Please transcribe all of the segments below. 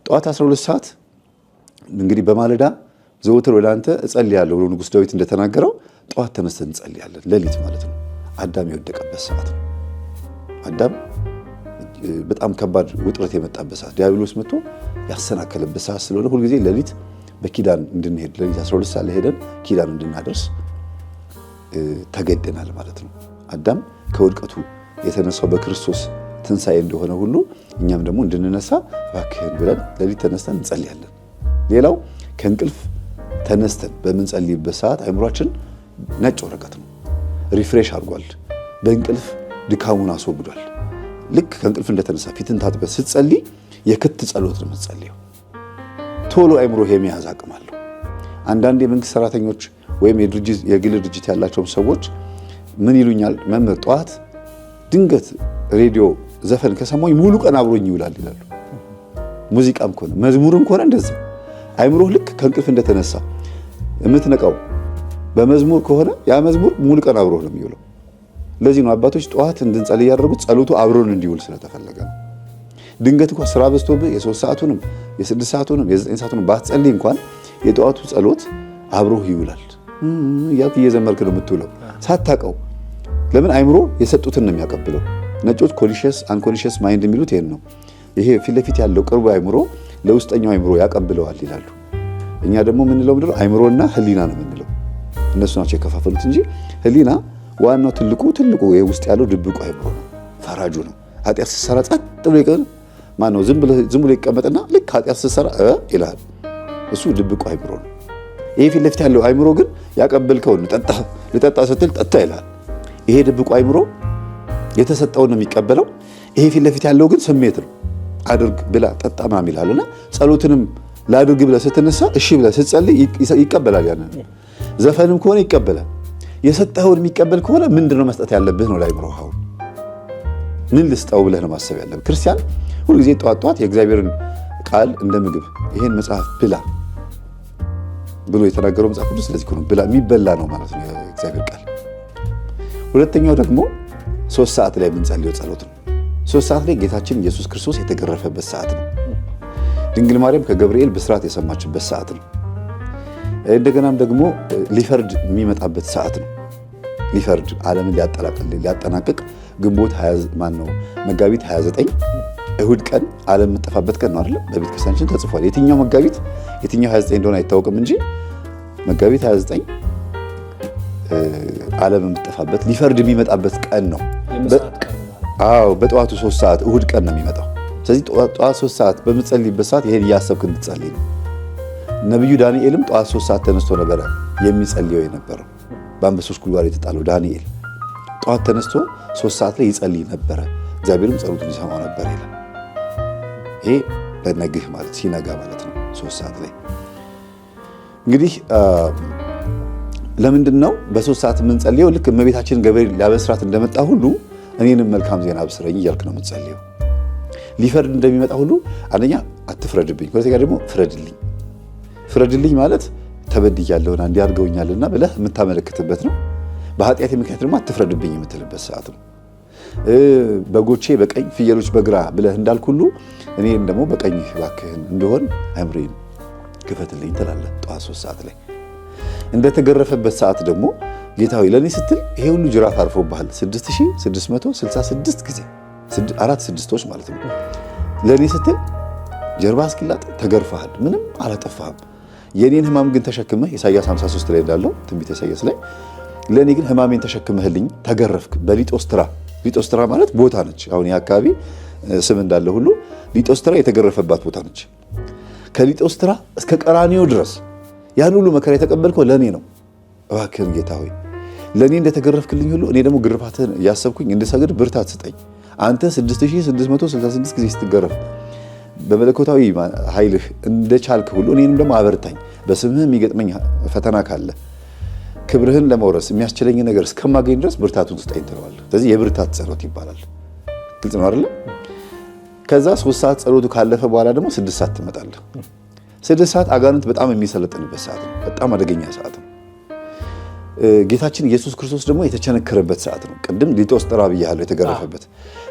ጠዋት 12 ሰዓት እንግዲህ በማለዳ ዘወትር ወደ አንተ እጸልያለሁ ብሎ ንጉሥ ዳዊት እንደተናገረው ጠዋት ተነስተን እንጸልያለን። ሌሊት ማለት ነው። አዳም የወደቀበት ሰዓት ነው። አዳም በጣም ከባድ ውጥረት የመጣበት ሰዓት፣ ዲያብሎስ መጥቶ ያሰናከለበት ሰዓት ስለሆነ ሁልጊዜ ሌሊት በኪዳን እንድንሄድ ሌሊት 12 ሰዓት ላይ ሄደን ኪዳን እንድናደርስ ተገደናል ማለት ነው። አዳም ከውድቀቱ የተነሳው በክርስቶስ ትንሣኤ እንደሆነ ሁሉ እኛም ደግሞ እንድንነሳ እባክህን ብለን ሌሊት ተነስተን እንጸልያለን። ሌላው ከእንቅልፍ ተነስተን በምንጸልይበት ሰዓት አእምሯችን ነጭ ወረቀት ነው፣ ሪፍሬሽ አድርጓል። በእንቅልፍ ድካሙን አስወግዷል። ልክ ከእንቅልፍ እንደተነሳ ፊትን ታጥበህ ስትጸልይ የክት ጸሎት ነው የምትጸልየው። ቶሎ አእምሮ የመያዝ አቅም አለው። አንዳንድ የመንግስት ሰራተኞች ወይም የግል ድርጅት ያላቸውም ሰዎች ምን ይሉኛል፣ መምህር ጠዋት ድንገት ሬዲዮ ዘፈን ከሰማኝ ሙሉ ቀን አብሮኝ ይውላል ይላሉ። ሙዚቃም ከሆነ መዝሙርም ከሆነ እንደዛ አእምሮህ ልክ ከእንቅልፍ እንደተነሳ የምትነቃው በመዝሙር ከሆነ ያ መዝሙር ሙሉ ቀን አብሮህ ነው የሚውለው። ለዚህ ነው አባቶች ጠዋት እንድንጸልይ ያደረጉት፣ ጸሎቱ አብሮን እንዲውል ስለተፈለገ ነው። ድንገት እንኳን ስራ በዝቶብህ የ3 ሰዓቱንም የ6 ሰዓቱንም የ9 ሰዓቱንም ባትጸልይ እንኳን የጠዋቱ ጸሎት አብሮህ ይውላል። ያልክ እየዘመርክ ነው የምትውለው ሳታውቀው። ለምን አእምሮ የሰጡትን ነው የሚያቀብለው። ነጮች ኮንሺየስ አንኮንሺየስ ማይንድ የሚሉት ይሄን ነው። ይሄ ፊት ለፊት ያለው ቅርቡ አእምሮ ለውስጠኛው አእምሮ ያቀብለዋል ይላሉ። እኛ ደግሞ የምንለው ምንድነው? አእምሮና ህሊና ነው የምንለው። እነሱ ናቸው የከፋፈሉት እንጂ ህሊና ዋናው ትልቁ ውስጥ ያለው ድብቁ አእምሮ ነው፣ ፈራጁ ነው። ኃጢአት ስትሰራ ጸጥ ብሎ ይቀር ማነው? ዝም ብሎ ይቀመጥና ልክ ኃጢአት ስትሰራ ይላል። እሱ ድብቁ አእምሮ ነው። ይሄ ፊት ለፊት ያለው አእምሮ ግን ያቀበልከውን ልጠጣ ስትል ጠጣ ይላል። ይሄ ድብቁ አእምሮ የተሰጠውን ነው የሚቀበለው። ይሄ ፊት ለፊት ያለው ግን ስሜት ነው። አድርግ ብላ ጠጣ ምናምን ይላልና ጸሎትንም ላድርግ ብለህ ስትነሳ እሺ ብለህ ስትጸልይ ይቀበላል። ያንን ዘፈንም ከሆነ ይቀበላል። የሰጠኸውን የሚቀበል ከሆነ ምንድነው መስጠት ያለብህ ነው ለአእምሮህ። አሁን ምን ልስጠው ብለህ ነው ማሰብ ያለብህ። ክርስቲያን ሁልጊዜ ጠዋት የእግዚአብሔርን ቃል እንደ ምግብ ይሄን መጽሐፍ ብላ ብሎ የተናገረው መጽሐፍ ቅዱስ ስለዚህ ነው ብላ የሚበላ ነው ማለት ነው የእግዚአብሔር ቃል። ሁለተኛው ደግሞ 3 ሰዓት ላይ የምንጸልየው ጸሎት ነው። 3 ሰዓት ላይ ጌታችን ኢየሱስ ክርስቶስ የተገረፈበት ሰዓት ነው። ድንግል ማርያም ከገብርኤል ብስራት የሰማችበት ሰዓት ነው። እንደገናም ደግሞ ሊፈርድ የሚመጣበት ሰዓት ነው። ሊፈርድ ዓለምን ሊያጠናቅቅ ግንቦት መጋቢት 29 እሁድ ቀን ዓለም የምጠፋበት ቀን ነው አይደል? በቤተ ክርስቲያናችን ተጽፏል። የትኛው መጋቢት የትኛው 29 እንደሆነ አይታወቅም እንጂ መጋቢት 29 ዓለም የምጠፋበት ሊፈርድ የሚመጣበት ቀን ነው። አዎ በጠዋቱ 3 ሰዓት እሁድ ቀን ነው የሚመጣው። ስለዚህ ጠዋት 3 ሰዓት በምትጸልይበት ሰዓት ይሄን እያሰብክ እንድትጸልይ ነው። ነብዩ ዳንኤልም ጠዋት 3 ሰዓት ተነስቶ ነበረ የሚጸልየው የነበረው። በአንበሶች ጉድጓድ የተጣለው ዳንኤል ጠዋት ተነስቶ 3 ሰዓት ላይ ይጸልይ ነበረ። እግዚአብሔርም ጸሎቱን ይሰማው ነበር ይላል። ይሄ በነግህ ማለት ሲነጋ ማለት ነው 3 ሰዓት ላይ። እንግዲህ ለምንድን ነው በ3 ሰዓት የምንጸልየው? ልክ እመቤታችን ገብርኤል ሊያበስራት እንደመጣ ሁሉ እኔንም መልካም ዜና አብስረኝ እያልክ ነው የምትጸልየው። ሊፈርድ እንደሚመጣ ሁሉ አንደኛ አትፍረድብኝ፣ ከዚህ ጋር ደግሞ ፍረድልኝ ማለት ተበድያለሁና እንዲያርገውኛልና ብለህ የምታመለክትበት ነው። በኃጢአት ምክንያት ደግሞ አትፍረድብኝ የምትልበት ሰዓት ነው። በጎቼ በቀኝ ፍየሎች በግራ ብለህ እንዳልክ ሁሉ እኔም ደግሞ በቀኝ እባክህን እንደሆን አእምሮዬን ክፈትልኝ ትላለህ ጠዋት 3 ሰዓት ላይ። እንደተገረፈበት ሰዓት ደግሞ ጌታ ሆይ ለእኔ ስትል ይሄ ሁሉ ጅራፍ አርፎብሃል 6666 ጊዜ 4 ስድስቶች ማለት ነው። ለእኔ ስትል ጀርባ እስኪላጥ ተገርፈሃል፣ ምንም አላጠፋህም። የኔን ህማም ግን ተሸክመህ ኢሳይያስ 53 ላይ እንዳለው ትንቢተ ኢሳይያስ ላይ ለእኔ ግን ህማሜን ተሸክመህልኝ ተገረፍክ በሊጦስትራ። ሊጦስትራ ማለት ቦታ ነች። አሁን የአካባቢ ስም እንዳለ ሁሉ ሊጦስትራ የተገረፈባት ቦታ ነች። ከሊጦስትራ እስከ ቀራኒዮ ድረስ ያን ሁሉ መከራ የተቀበልከው ለእኔ ነው። እባክህን ጌታ ሆይ ለእኔ እንደተገረፍክልኝ ሁሉ እኔ ደግሞ ግርፋትህን እያሰብኩኝ እንድሰግድ ብርታት ስጠኝ። አንተ 6666 ጊዜ ስትገረፍ በመለኮታዊ ኃይልህ እንደቻልክ ሁሉ እኔንም ደግሞ አበርታኝ። በስምህ የሚገጥመኝ ፈተና ካለ ክብርህን ለመውረስ የሚያስችለኝ ነገር እስከማገኝ ድረስ ብርታቱን ስጠኝ ትለዋለህ። ስለዚህ የብርታት ጸሎት ይባላል። ግልጽ ነው አይደል? ከዛ 3 ሰዓት ጸሎቱ ካለፈ በኋላ ደግሞ 6 ሰዓት ትመጣለህ። 6 ሰዓት አጋንንት በጣም የሚሰለጥንበት ሰዓት ነው። በጣም አደገኛ ሰዓት ነው። ጌታችን ኢየሱስ ክርስቶስ ደግሞ የተቸነከረበት ሰዓት ነው። ቅድም ሊጦስትራ ብያለሁ የተገረፈበት።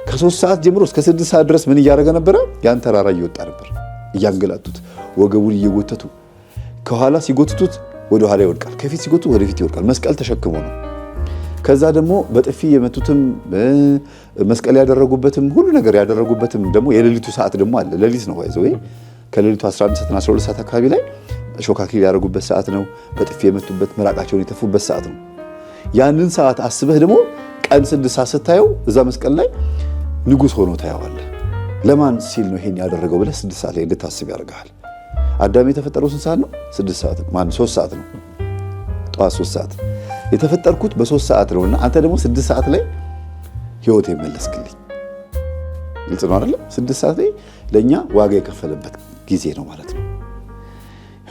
ከ3 ሰዓት ጀምሮ እስከ 6 ሰዓት ድረስ ምን እያደረገ ነበረ? ያን ተራራ እየወጣ ነበር፣ እያንገላቱት ወገቡን እየጎተቱ ከኋላ ሲጎትቱት ወደ ኋላ ይወድቃል፣ ከፊት ሲጎትቱት ወደ ፊት ይወድቃል። መስቀል ተሸክሞ ነው። ከዛ ደግሞ በጥፊ የመቱትም መስቀል ያደረጉበትም ሁሉ ነገር ያደረጉበትም ደግሞ የሌሊቱ ሰዓት ደግሞ አለ። ሌሊት ነው ይዘው ከሌሊቱ 11 ሰዓትና 12 ሰዓት አካባቢ ላይ ሾህ አክሊል ያደረጉበት ሰዓት ነው። በጥፊ የመቱበት ምራቃቸውን የተፉበት ሰዓት ነው። ያንን ሰዓት አስበህ ደግሞ ቀን 6 ሰዓት ስታየው እዛ መስቀል ላይ ንጉሥ ሆኖ ታየዋለህ። ለማን ሲል ነው ይሄን ያደረገው ብለህ 6 ሰዓት ላይ እንድታስብ ያደርግሃል። አዳም የተፈጠረው ስንት ሰዓት ነው? 6 ሰዓት ነው። ማን 3 ሰዓት ነው። ጠዋት 3 ሰዓት የተፈጠርኩት በ3 ሰዓት ነውና አንተ ደግሞ 6 ሰዓት ላይ ህይወት የመለስክልኝ። ግልጽ ነው አይደል? 6 ሰዓት ላይ ለኛ ዋጋ የከፈለበት ጊዜ ነው ማለት ነው።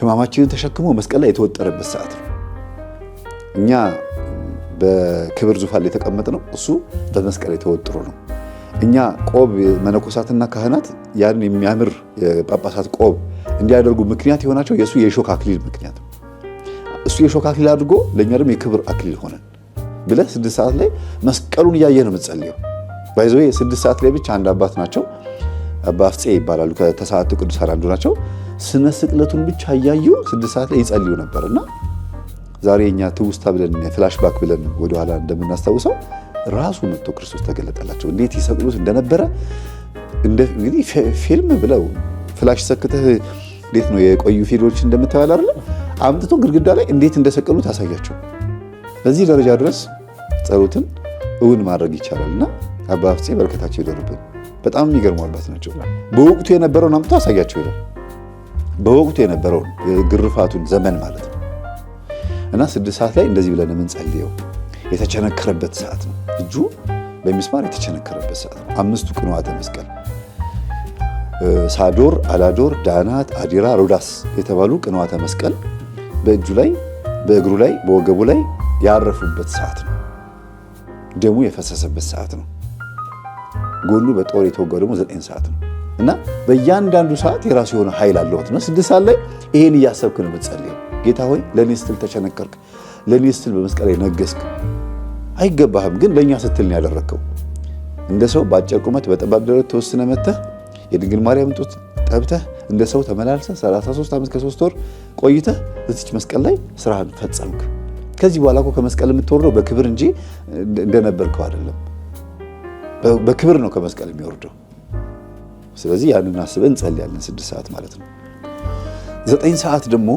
ህማማችንን ተሸክሞ መስቀል ላይ የተወጠረበት ሰዓት ነው። እኛ በክብር ዙፋን ላይ የተቀመጥነው እሱ በመስቀል ላይ ተወጥሮ ነው። እኛ ቆብ መነኮሳትና ካህናት ያን የሚያምር የጳጳሳት ቆብ እንዲያደርጉ ምክንያት የሆናቸው የእሱ የሾህ አክሊል ምክንያት ነው። እሱ የሾህ አክሊል አድርጎ ለእኛ ደግሞ የክብር አክሊል ሆነን ብለህ 6 ሰዓት ላይ መስቀሉን እያየህ ነው የምትጸልየው። ባይዘው 6 ሰዓት ላይ ብቻ አንድ አባት ናቸው፣ አባ አፍፄ ይባላሉ። ከተሰዓቱ ቅዱሳን አንዱ ናቸው። ስነ ስቅለቱን ብቻ እያዩ 6 ሰዓት ላይ ይጸልዩ ነበርና ዛሬ እኛ ትውስታ ብለን ፍላሽባክ ብለን ወደኋላ እንደምናስታውሰው ራሱ መጥቶ ክርስቶስ ተገለጠላቸው። እንዴት ይሰቅሉት እንደነበረ እንግዲህ ፊልም ብለው ፍላሽ ሰክተህ እንዴት ነው የቆዩ ፊልሞች እንደምታያል አይደል? አምጥቶ ግድግዳ ላይ እንዴት እንደሰቀሉት አሳያቸው። በዚህ ደረጃ ድረስ ጸሎትን እውን ማድረግ ይቻላልና አባ አፍፄ በረከታቸው ይደርብን። በጣም የሚገርሙ አባት ናቸው። በወቅቱ የነበረውን አምጥቶ አሳያቸው ይላል። በወቅቱ የነበረውን ግርፋቱን ዘመን ማለት ነው። እና 6 ሰዓት ላይ እንደዚህ ብለን የምንጸልየው የተቸነከረበት ሰዓት ነው። እጁ በሚስማር የተቸነከረበት ሰዓት ነው። 5ቱ ቅንዋተ መስቀል ሳዶር፣ አላዶር፣ ዳናት፣ አዲራ፣ ሮዳስ የተባሉ ቅንዋተ መስቀል በእጁ ላይ፣ በእግሩ ላይ፣ በወገቡ ላይ ያረፉበት ሰዓት ነው። ደሙ የፈሰሰበት ሰዓት ነው። ጎኑ በጦር የተወጋው ደግሞ 9 ሰዓት ነው። እና በእያንዳንዱ ሰዓት የራሱ የሆነ ኃይል አለውት ነው። 6 ሰዓት ላይ ይሄን እያሰብክ ነው የምትጸልየው። ጌታ ሆይ ለእኔ ስትል ተቸነከርክ፣ ለእኔ ስትል በመስቀል ላይ ነገስክ። አይገባህም፣ ግን ለእኛ ስትል ነው ያደረግከው። እንደ ሰው በአጭር ቁመት በጠባብ ደረት ተወስነ መተህ የድንግል ማርያም ጡት ጠብተህ እንደ ሰው ተመላልሰህ 33 ዓመት ከ3 ወር ቆይተህ እዚች መስቀል ላይ ስራህን ፈጸምክ። ከዚህ በኋላ እኮ ከመስቀል የምትወርደው በክብር እንጂ እንደነበርከው አይደለም። በክብር ነው ከመስቀል የሚወርደው። ስለዚህ ያንን አስበን እንጸልያለን 6 ሰዓት ማለት ነው። 9 ሰዓት ደግሞ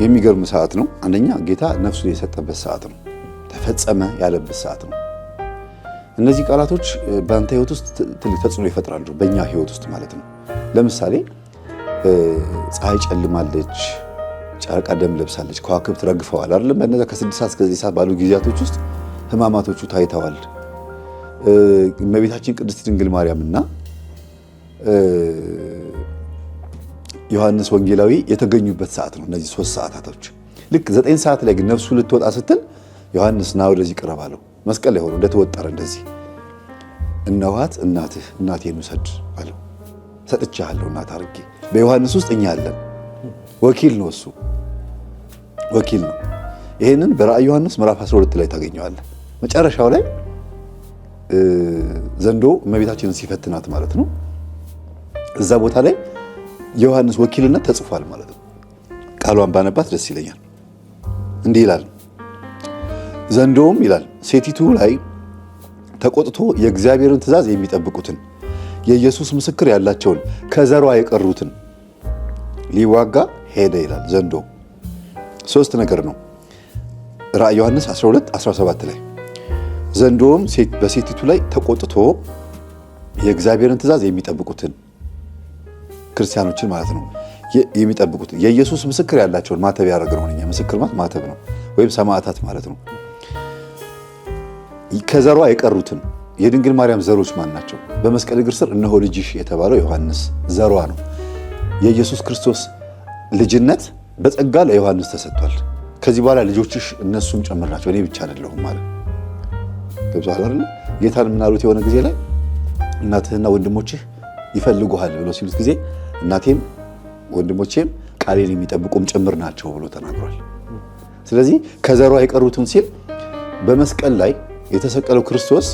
የሚገርም ሰዓት ነው። አንደኛ ጌታ ነፍሱን የሰጠበት ሰዓት ነው። ተፈጸመ ያለበት ሰዓት ነው። እነዚህ ቃላቶች በአንተ ህይወት ውስጥ ትልቅ ተጽዕኖ ይፈጥራሉ፣ በእኛ ህይወት ውስጥ ማለት ነው። ለምሳሌ ፀሐይ ጨልማለች፣ ጨረቃ ደም ለብሳለች፣ ከዋክብት ረግፈዋል አይደለም? በእነዛ ከ6 ሰዓት እስከ 9 ሰዓት ባሉ ጊዜያቶች ውስጥ ህማማቶቹ ታይተዋል። እመቤታችን ቅድስት ድንግል ማርያምና ዮሐንስ ወንጌላዊ የተገኙበት ሰዓት ነው። እነዚህ 3 ሰዓታቶች ልክ 9 ሰዓት ላይ ግን ነፍሱ ልትወጣ ስትል ዮሐንስ ና ወደዚህ ቅረብ አለው። መስቀል ላይ ሆኖ እንደተወጠረ እንደዚህ እነኋት እናትህ፣ እናቴን ውሰድ አለው። ሰጥቻለሁ እናት አድርጌ። በዮሐንስ ውስጥ እኛ አለን። ወኪል ነው እሱ፣ ወኪል ነው። ይሄንን በራእይ ዮሐንስ ምዕራፍ 12 ላይ ታገኘዋለህ። መጨረሻው ላይ ዘንዶ እመቤታችንን ሲፈትናት ማለት ነው። እዛ ቦታ ላይ የዮሐንስ ወኪልነት ተጽፏል ማለት ነው። ቃሏን ባነባት ደስ ይለኛል። እንዲህ ይላል፣ ዘንዶውም ይላል ሴቲቱ ላይ ተቆጥቶ የእግዚአብሔርን ትእዛዝ የሚጠብቁትን የኢየሱስ ምስክር ያላቸውን ከዘሯ የቀሩትን ሊዋጋ ሄደ ይላል። ዘንዶ 3 ነገር ነው። ራእይ ዮሐንስ 12:17 ላይ ዘንዶውም በሴቲቱ ላይ ተቆጥቶ የእግዚአብሔርን ትእዛዝ የሚጠብቁትን ክርስቲያኖችን ማለት ነው የሚጠብቁትን የኢየሱስ ምስክር ያላቸውን ማተብ ያደረገ ነው። እኛ ምስክር ማለት ማተብ ነው፣ ወይም ሰማዕታት ማለት ነው። ከዘሯ የቀሩትን የድንግል ማርያም ዘሮች ማን ናቸው? በመስቀል እግር ስር እነሆ ልጅሽ የተባለው ዮሐንስ ዘሯ ነው። የኢየሱስ ክርስቶስ ልጅነት በጸጋ ለዮሐንስ ተሰጥቷል። ከዚህ በኋላ ልጆችሽ እነሱም ጨምር ናቸው፣ እኔ ብቻ አይደለሁም ማለት ገብቶሃል አይደል? ጌታን ምናሉት የሆነ ጊዜ ላይ እናትህና ወንድሞችህ ይፈልጉሃል ብሎ ሲሉት ጊዜ እናቴም ወንድሞቼም ቃሌን የሚጠብቁም ጭምር ናቸው ብሎ ተናግሯል። ስለዚህ ከዘሯ የቀሩትን ሲል በመስቀል ላይ የተሰቀለው ክርስቶስ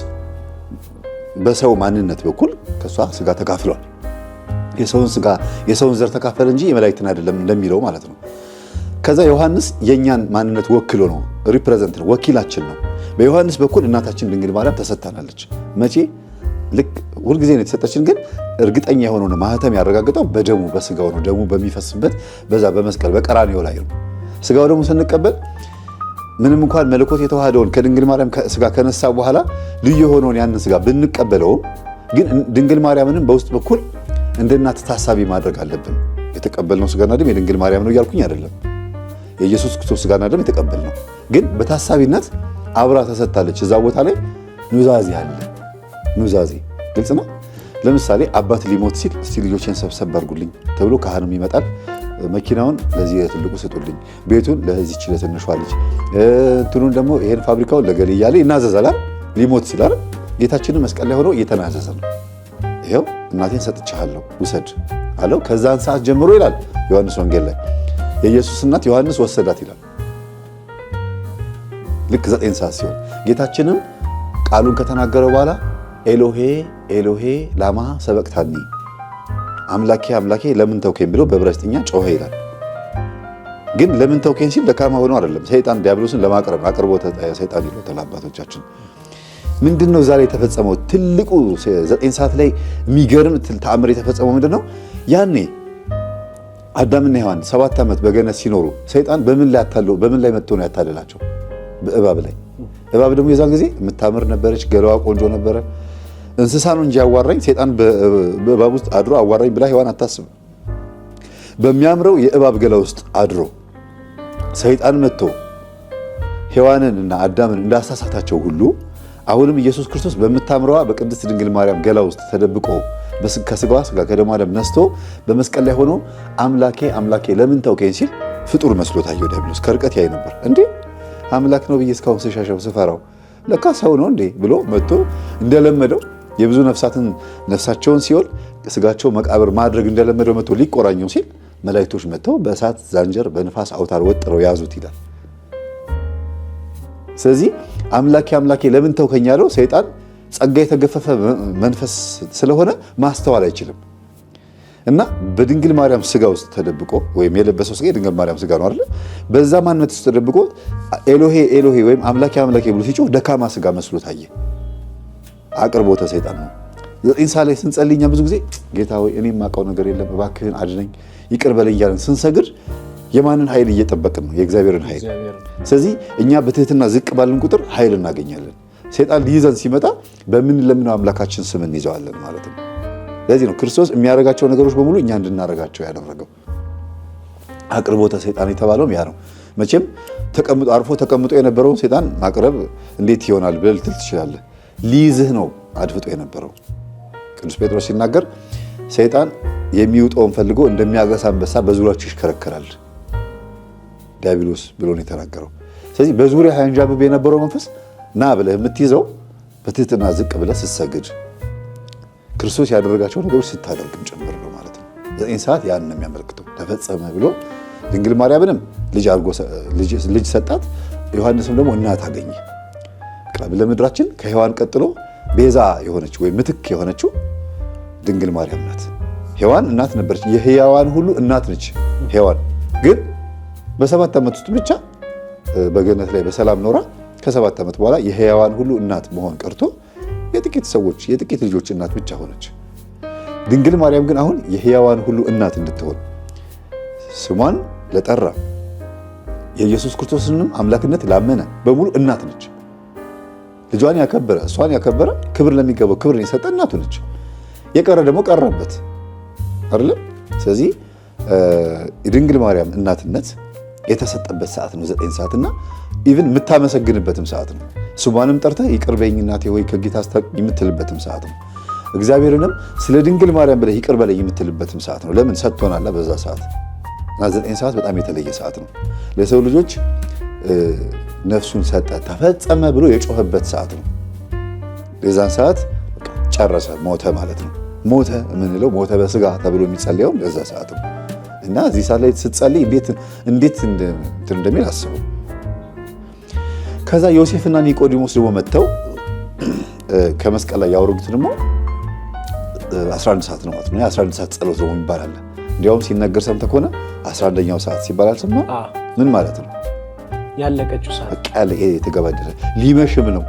በሰው ማንነት በኩል ከሷ ስጋ ተካፍሏል። የሰውን ዘር ተካፈለ እንጂ የመላእክትን አይደለም እንደሚለው ማለት ነው። ከዛ ዮሐንስ የኛን ማንነት ወክሎ ነው፣ ሪፕሬዘንት ነው፣ ወኪላችን ነው። በዮሐንስ በኩል እናታችን ድንግል ማርያም ተሰጥታናለች። መቼ? ልክ ሁልጊዜ ነው የተሰጠችን፣ ግን እርግጠኛ የሆነው ማህተም ያረጋግጠው በደሙ በስጋው ነው። ደሙ በሚፈስበት በዛ በመስቀል በቀራንዮ ላይ ነው። ስጋው ደግሞ ስንቀበል ምንም እንኳን መለኮት የተዋሃደውን ከድንግል ማርያም ስጋ ከነሳ በኋላ ልዩ የሆነውን ያንን ስጋ ብንቀበለውም ግን ድንግል ማርያምንም በውስጥ በኩል እንደ እናት ታሳቢ ማድረግ አለብን። የተቀበልነው ስጋና ደም የድንግል ማርያም ነው እያልኩኝ አይደለም። የኢየሱስ ክርስቶስ ስጋና ደም የተቀበልነው ግን በታሳቢነት አብራ ተሰጥታለች። እዛ ቦታ ላይ ኑዛዜ አለ። ኑዛዜ ግልጽ ነው። ለምሳሌ አባት ሊሞት ሲል እስቲ ልጆችን ሰብሰብ አድርጉልኝ ተብሎ ካህኑም ይመጣል። መኪናውን ለዚህ ለትልቁ ስጡልኝ፣ ቤቱን ለዚህች ለትንሿ ልጅ፣ እንትኑን ደግሞ ይሄን ፋብሪካውን ለገሌ እያለ ይናዘዛል። ሊሞት ሲል አይደል? ጌታችንን መስቀል ላይ ሆኖ እየተናዘዘ ነው። ይኸው እናቴን ሰጥቻለሁ ውሰድ አለው። ከዛን ሰዓት ጀምሮ ይላል ዮሐንስ ወንጌል ላይ የኢየሱስ እናት ዮሐንስ ወሰዳት ይላል። ልክ 9 ሰዓት ሲሆን ጌታችንም ቃሉን ከተናገረ በኋላ ኤሎሄ ኤሎሄ ላማ ሰበቅታኒ፣ አምላኬ አምላኬ ለምን ተውከኝ ብሎ በዕብራይስጥኛ ጮኸ ይላል። ግን ለምን ተውከኝ ሲል ደካማ ሆኖ አይደለም፣ ሰይጣን ዲያብሎስን ለማቅረብ አቅርቦተ ሰይጣን ይሉታል አባቶቻችን። ምንድነው ዛሬ የተፈጸመው? ትልቁ 9 ሰዓት ላይ የሚገርም ተአምር የተፈጸመው ምንድነው? ያኔ አዳምና ሔዋን 7 ዓመት በገነት ሲኖሩ ሰይጣን በምን ላይ መጥቶ ነው ያታለላቸው? በእባብ ላይ። እባብ ደግሞ የዛን ጊዜ የምታምር ነበረች፣ ገላዋ ቆንጆ ነበረ። እንስሳ ነው እንጂ ያዋራኝ፣ ሰይጣን በእባብ ውስጥ አድሮ አዋራኝ ብላ ሔዋን አታስብ። በሚያምረው የእባብ ገላ ውስጥ አድሮ ሰይጣን መጥቶ ሔዋንን እና አዳምን እንዳሳሳታቸው ሁሉ አሁንም ኢየሱስ ክርስቶስ በምታምረዋ በቅድስት ድንግል ማርያም ገላ ውስጥ ተደብቆ ከስጋዋ ስጋ ከደሟ ደም ነስቶ በመስቀል ላይ ሆኖ አምላኬ አምላኬ ለምን ተውከኝ ሲል ፍጡር መስሎ ታየው ዲያብሎስ። ከርቀት ያይ ነበር። እንዴ አምላክ ነው ብዬ እስካሁን ስሻሸው ስፈራው ለካ ሰው ነው እንዴ ብሎ መጥቶ እንደለመደው የብዙ ነፍሳትን ነፍሳቸውን ሲኦል ስጋቸው መቃብር ማድረግ እንደለመደው መጥቶ ሊቆራኘው ሲል መላእክቶች መጥተው በእሳት ዛንጀር በንፋስ አውታር ወጥረው ያዙት ይላል። ስለዚህ አምላኬ አምላኬ ለምን ተውከኝ ያለው ሰይጣን ጸጋ የተገፈፈ መንፈስ ስለሆነ ማስተዋል አይችልም እና በድንግል ማርያም ስጋ ውስጥ ተደብቆ ወይም የለበሰው ስጋ የድንግል ማርያም ስጋ ነው አይደል? በዛ ማንነት ውስጥ ተደብቆ ኤሎሄ ኤሎሄ ወይም አምላኬ አምላኬ ብሎ ሲጮህ ደካማ ስጋ መስሎ ታየ። አቅርቦተ ሰይጣን ነው። 9 ሰዓት ላይ ስንጸልይ እኛ ብዙ ጊዜ ጌታ ሆይ እኔ የማውቀው ነገር የለም እባክህን አድነኝ ይቅር በለኝ እያልን ስንሰግድ የማንን ኃይል እየጠበቅን ነው? የእግዚአብሔርን ኃይል። ስለዚህ እኛ በትህትና ዝቅ ባልን ቁጥር ኃይል እናገኛለን። ሰይጣን ሊይዘን ሲመጣ በምንለምነው አምላካችን ስም እንይዘዋለን ማለት ነው። ለዚህ ነው ክርስቶስ የሚያደርጋቸው ነገሮች በሙሉ እኛ እንድናደርጋቸው ያደረገው። አቅርቦተ ሰይጣን የተባለውም ያ ነው። መቼም አርፎ ተቀምጦ የነበረውን ሰይጣን ማቅረብ እንዴት ይሆናል ብለህ ልትል ትችላለህ። ሊይዝህ ነው አድፍጦ የነበረው። ቅዱስ ጴጥሮስ ሲናገር ሰይጣን የሚውጠውን ፈልጎ እንደሚያገሳ አንበሳ በዙሪያችሁ ይሽከረከራል ዲያብሎስ ብሎ ነው የተናገረው። ስለዚህ በዙሪያ ያንዣብብ የነበረው መንፈስ ና ብለህ የምትይዘው በትህትና ዝቅ ብለህ ስትሰግድ ክርስቶስ ያደረጋቸው ነገሮች ስታደርግም ጭምር ነው ማለት ነው። 9 ሰዓት ያን ነው የሚያመለክተው። ተፈጸመ ብሎ ድንግል ማርያምንም ልጅ ሰጣት። ዮሐንስም ደግሞ እናት አገኘ። ለምድራችን ከሔዋን ቀጥሎ ቤዛ የሆነች ወይም ምትክ የሆነችው ድንግል ማርያም ናት። ሔዋን እናት ነበረች፣ የሕያዋን ሁሉ እናት ነች። ሔዋን ግን በ7 ዓመት ውስጥ ብቻ በገነት ላይ በሰላም ኖራ ከ7 ዓመት በኋላ የሕያዋን ሁሉ እናት መሆን ቀርቶ የጥቂት ሰዎች የጥቂት ልጆች እናት ብቻ ሆነች። ድንግል ማርያም ግን አሁን የሕያዋን ሁሉ እናት እንድትሆን ስሟን ለጠራ የኢየሱስ ክርስቶስንም አምላክነት ላመነ በሙሉ እናት ነች። ልጇን ያከበረ እሷን ያከበረ ክብር ለሚገባው ክብርን የሰጠ እናቱ ነች። የቀረ ደግሞ ቀረበት አይደለም። ስለዚህ የድንግል ማርያም እናትነት የተሰጠበት ሰዓት ነው 9 ሰዓት እና ኢቭን የምታመሰግንበትም ሰዓት ነው። ስሟንም ጠርተህ ይቅር በይኝ እናቴ ሆይ ከጌታ የምትልበትም ሰዓት ነው። እግዚአብሔርንም ስለ ድንግል ማርያም ብለህ ይቅር በለኝ የምትልበትም ሰዓት ነው። ለምን ሰጥቶናል በዛ ሰዓት እና 9 ሰዓት በጣም የተለየ ሰዓት ነው። ለሰው ልጆች ነፍሱን ሰጠ ተፈጸመ ብሎ የጮኸበት ሰዓት ነው። የዛን ሰዓት ጨረሰ ሞተ ማለት ነው። ሞተ የምንለው ሞተ በስጋ ተብሎ የሚጸልየው ለዛ ሰዓት ነው እና እዚህ ሰዓት ላይ ስትጸልይ እንዴት እንደሚል አስበው። ከዛ ዮሴፍና ኒቆዲሞስ ደግሞ መጥተው ከመስቀል ላይ ያወረዱት ደግሞ 11 ሰዓት ነው ማለት ነው። 11 ሰዓት ጸሎት ነው ይባላል። እንዲያውም ሲነገር ሰምተህ ከሆነ 11ኛው ሰዓት ሲባል አልሰማህም? ምን ማለት ነው? ያለቀችው ሰዓት በቃ የተገባደደ ሊመሽም ነው።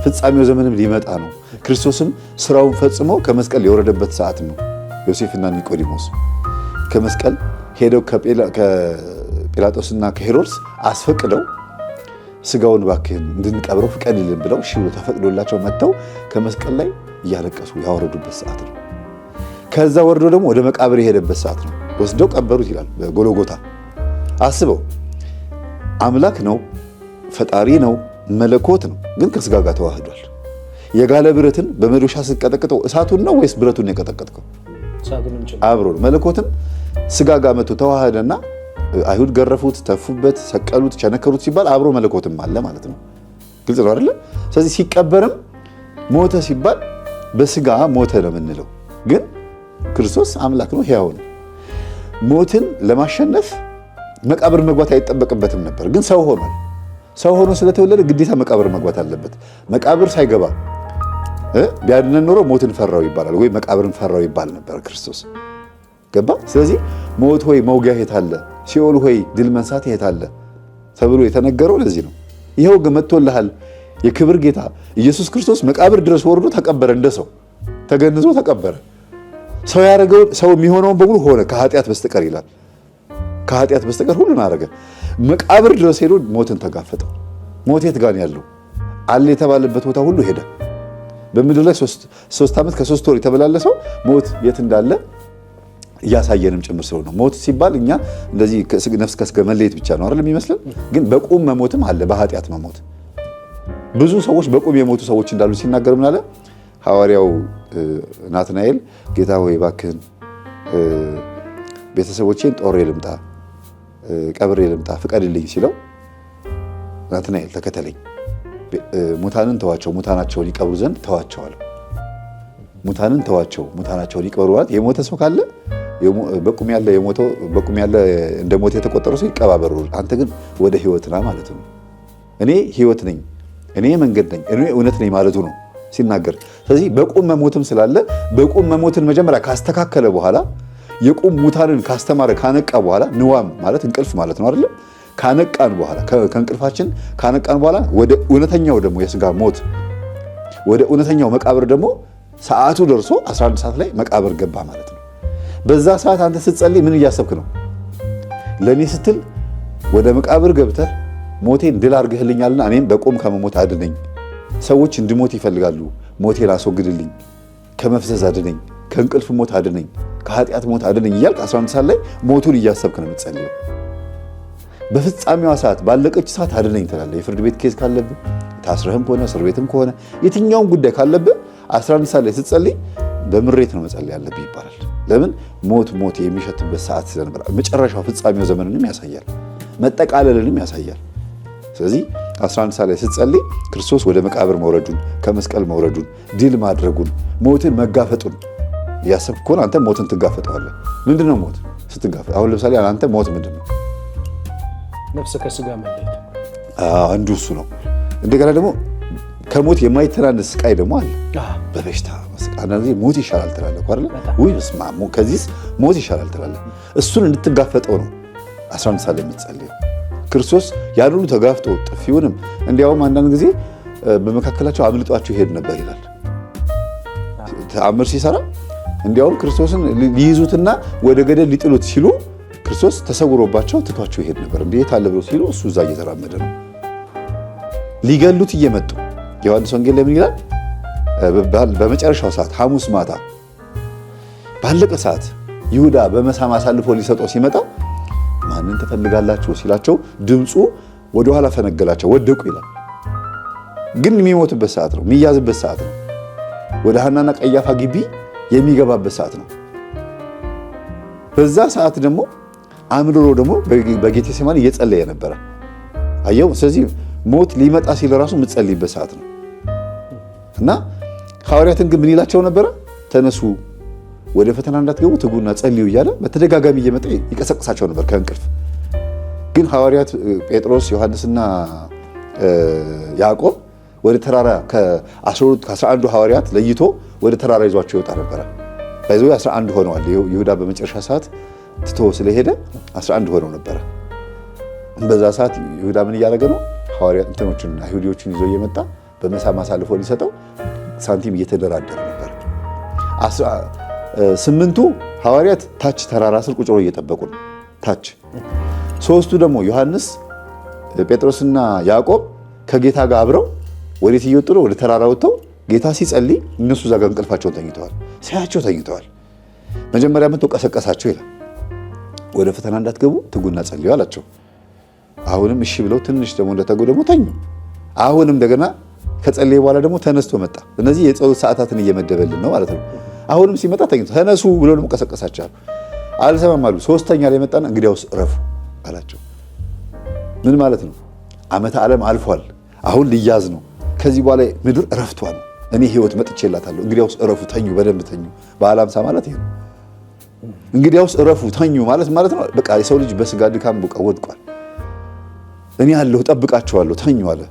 ፍጻሜው ዘመንም ሊመጣ ነው። ክርስቶስም ስራውን ፈጽሞ ከመስቀል የወረደበት ሰዓት ነው። ዮሴፍና ኒቆዲሞስ ከመስቀል ሄደው ከጲላጦስና ከሄሮድስ አስፈቅደው ስጋውን እባክህን እንድንቀብረው ፍቀድልን ብለው እሺ ብሎ ተፈቅዶላቸው መጥተው ከመስቀል ላይ እያለቀሱ ያወረዱበት ሰዓት ነው። ከዛ ወርዶ ደግሞ ወደ መቃብር የሄደበት ሰዓት ነው። ወስደው ቀበሩት ይላል በጎልጎታ። አስበው፣ አምላክ ነው፣ ፈጣሪ ነው፣ መለኮት ነው፣ ግን ከስጋ ጋር ተዋህዷል። የጋለ ብረትን በመዶሻ ስትቀጠቅጠው እሳቱን ነው ወይስ ብረቱን የቀጠቀጥከው? አብሮ ነው። መለኮትም ስጋ ጋር መጥቶ ተዋህደና አይሁድ ገረፉት፣ ተፉበት፣ ሰቀሉት፣ ቸነከሩት ሲባል አብሮ መለኮትም አለ ማለት ነው። ግልጽ ነው አይደለ? ስለዚህ ሲቀበርም ሞተ ሲባል በስጋ ሞተ ነው የምንለው፣ ግን ክርስቶስ አምላክ ነው፣ ሕያው ነው። ሞትን ለማሸነፍ መቃብር መግባት አይጠበቅበትም ነበር፣ ግን ሰው ሆኗል። ሰው ሆኖ ስለተወለደ ግዴታ መቃብር መግባት አለበት። መቃብር ሳይገባ ቢያድነን ኖሮ ሞትን ፈራው ይባላል፣ ወይ መቃብርን ፈራው ይባል ነበር ክርስቶስ። ገባ? ስለዚህ ሞት ሆይ መውጊያ የት አለ? ሲኦል ሆይ ድል መንሳት የት አለ ተብሎ የተነገረው ለዚህ ነው። ይኸው ግን መጥቶልሃል። የክብር ጌታ ኢየሱስ ክርስቶስ መቃብር ድረስ ወርዶ ተቀበረ፣ እንደ ሰው ተገንዞ ተቀበረ። ሰው ያደረገው ሰው የሚሆነውን በሙሉ ሆነ ከኃጢአት በስተቀር ይላል። ከኃጢአት በስተቀር ሁሉን አደረገ። መቃብር ድረስ ሄዶ ሞትን ተጋፈጠው። ሞት የት ጋር ያለው አለ የተባለበት ቦታ ሁሉ ሄደ። በምድር ላይ 3 ዓመት ከ3 ወር የተበላለሰው ሞት የት እንዳለ እያሳየንም ጭምር ስለሆነ ሞት ሲባል እኛ እንደዚህ ነፍስ ከስጋ መለየት ብቻ ነው አይደል የሚመስለን፣ ግን በቁም መሞትም አለ። በኃጢአት መሞት ብዙ ሰዎች በቁም የሞቱ ሰዎች እንዳሉ ሲናገር ምን አለ ሐዋርያው ናትናኤል፣ ጌታ ሆይ እባክህን ቤተሰቦቼን ጦሬ ልምጣ፣ ቀብሬ ልምጣ ፍቀድልኝ ሲለው ናትናኤል ተከተለኝ፣ ሙታንን ተዋቸው፣ ሙታናቸውን ይቀብሩ ዘንድ ተዋቸዋል። ሙታንን ተዋቸው፣ ሙታናቸውን ይቀብሩ ማለት የሞተ ሰው ካለ በቁም ያለ እንደ ሞት የተቆጠረው ሰው ይቀባበሩ፣ አንተ ግን ወደ ህይወት ና ማለት ነው። እኔ ህይወት ነኝ፣ እኔ መንገድ ነኝ፣ እኔ እውነት ነኝ ማለቱ ነው ሲናገር። ስለዚህ በቁም መሞትም ስላለ በቁም መሞትን መጀመሪያ ካስተካከለ በኋላ የቁም ሙታንን ካስተማረ ካነቃ በኋላ ንዋም ማለት እንቅልፍ ማለት ነው አይደለም። ካነቃን በኋላ ከእንቅልፋችን ካነቃን በኋላ ወደ እውነተኛው ደግሞ የስጋ ሞት ወደ እውነተኛው መቃብር ደግሞ ሰዓቱ ደርሶ 11 ሰዓት ላይ መቃብር ገባ ማለት ነው። በዛ ሰዓት አንተ ስትጸልይ ምን እያሰብክ ነው? ለኔ ስትል ወደ መቃብር ገብተህ ሞቴን ድል አድርገህልኛልና እኔም በቁም ከመሞት አድነኝ፣ ሰዎች እንድሞት ይፈልጋሉ፣ ሞቴን አስወግድልኝ፣ ከመፍዘዝ አድነኝ፣ ከእንቅልፍ ሞት አድነኝ፣ ከኃጢአት ሞት አድነኝ እያልክ 11 ሰዓት ላይ ሞቱን እያሰብክ ነው የምትጸልየው። በፍጻሜዋ ሰዓት ባለቀች ሰዓት አድነኝ ትላለህ። የፍርድ ቤት ኬዝ ካለብህ፣ ታስረህም ከሆነ እስር ቤትም ከሆነ የትኛውም ጉዳይ ካለብህ 11 ሰዓት ላይ ስትጸልይ በምሬት ነው መጸለይ ያለብህ ይባላል። ለምን? ሞት የሚሸትበት ሰዓት ስለነበር መጨረሻው ፍጻሜው ዘመንንም ያሳያል፣ መጠቃለልንም ያሳያል። ስለዚህ 11 ሰዓት ላይ ስትጸልይ ክርስቶስ ወደ መቃብር መውረዱን፣ ከመስቀል መውረዱን፣ ድል ማድረጉን፣ ሞትን መጋፈጡን እያሰብክ ከሆነ አንተ ሞትን ትጋፈጠዋለህ። ምንድን ነው ሞት ስትጋፈጥ? አሁን ለምሳሌ አንተ ሞት ምንድን ነው? ነፍስ ከስጋ መለየት አንዱ እሱ ነው። እንደገና ደግሞ ከሞት የማይተናነስ ስቃይ ደግሞ አለ። በበሽታ አንዳንድ ጊዜ ሞት ይሻላል ትላለህ እኮ አይደለ? ውይ በስመ አብ ከዚህስ ሞት ይሻላል ትላለህ። እሱን እንድትጋፈጠው ነው 11 ሰዓት ላይ የምትጸልየው። ክርስቶስ ያን ሁሉ ተጋፍጦ ጥፊውንም እንዲያውም አንዳንድ ጊዜ በመካከላቸው አምልጧቸው ይሄድ ነበር ይላል ተአምር ሲሰራ። እንዲያውም ክርስቶስን ሊይዙትና ወደ ገደል ሊጥሉት ሲሉ ክርስቶስ ተሰውሮባቸው ትቷቸው ይሄድ ነበር። እንዴት አለ ብሎ ሲሉ እሱ እዛ እየተራመደ ነው። ሊገሉት እየመጡ ዮሐንስ ወንጌል ለምን ይላል? በመጨረሻው ሰዓት ሐሙስ ማታ ባለቀ ሰዓት ይሁዳ በመሳም አሳልፎ ሊሰጠው ሲመጣ ማንን ትፈልጋላችሁ ሲላቸው ድምፁ ወደኋላ ፈነገላቸው፣ ወደቁ ይላል። ግን የሚሞትበት ሰዓት ነው፣ የሚያዝበት ሰዓት ነው። ወደ ሐናና ቀያፋ ግቢ የሚገባበት ሰዓት ነው። በዛ ሰዓት ደግሞ አምርሮ ደግሞ በጌቴሴማኒ እየጸለየ ነበረ። አየው። ስለዚህ ሞት ሊመጣ ሲል ራሱ የምትጸልይበት ሰዓት ነው። እና ሐዋርያትን ግን ምን ይላቸው ነበረ? ተነሱ ወደ ፈተና እንዳትገቡ ትጉና ጸልዩ እያለ በተደጋጋሚ እየመጣ ይቀሰቅሳቸው ነበር ከእንቅልፍ። ግን ሐዋርያት ጴጥሮስ፣ ዮሐንስና ያዕቆብ ወደ ተራራ ከ11 ሐዋርያት ለይቶ ወደ ተራራ ይዟቸው ይወጣ ነበረ። ባይዘው 11 ሆነዋል። ይሁዳ በመጨረሻ ሰዓት ትቶ ስለሄደ 11 ሆነው ነበረ። በዛ ሰዓት ይሁዳ ምን እያደረገ ነው? ሐዋርያት እንትኖችን አይሁዲዎችን ይዞ እየመጣ በመሳም አሳልፎ ሊሰጠው ሳንቲም እየተደራደረ ነበር። 8ቱ ሐዋርያት ታች ተራራ ስር ቁጭ ብለው እየጠበቁ ነው። ታች 3ቱ ደግሞ ዮሐንስ፣ ጴጥሮስና ያዕቆብ ከጌታ ጋር አብረው ወዴት እየወጡ ነው? ወደ ተራራ ወጥተው ጌታ ሲጸልይ እነሱ እዛ ጋር እንቅልፋቸውን ተኝተዋል። ሳያቸው ተኝተዋል። መጀመሪያ መጥቶ ቀሰቀሳቸው ይላል። ወደ ፈተና እንዳትገቡ ትጉና ጸልዩ አላቸው። አሁንም እሺ ብለው ትንሽ ደግሞ እንደተጉ ደግሞ ተኙ። አሁንም እንደገና ከጸለየ በኋላ ደግሞ ተነስቶ መጣ። እነዚህ የጸሎት ሰዓታትን እየመደበልን ነው ማለት ነው። አሁንም ሲመጣ ተኝቶ ተነሱ ብሎ ደግሞ ቀሰቀሳቸው። አልሰማም አሉ። 3ኛ ላይ መጣና እንግዲያውስ እረፉ አላቸው። ምን ማለት ነው? ዓመተ ዓለም አልፏል። አሁን ልያዝ ነው። ከዚህ በኋላ ምድር እረፍቷ ነው። እኔ ህይወት መጥቼላታለሁ። እንግዲያውስ እረፉ፣ ተኙ፣ በደንብ ተኙ። በዓለ ሃምሳ ማለት ይሄ ነው። እንግዲያውስ እረፉ፣ ተኙ ማለት ነው። በቃ የሰው ልጅ በስጋ ድካም በቃ ወድቋል። እኔ ያለሁ ጠብቃቸዋለሁ፣ ተኙ አለ።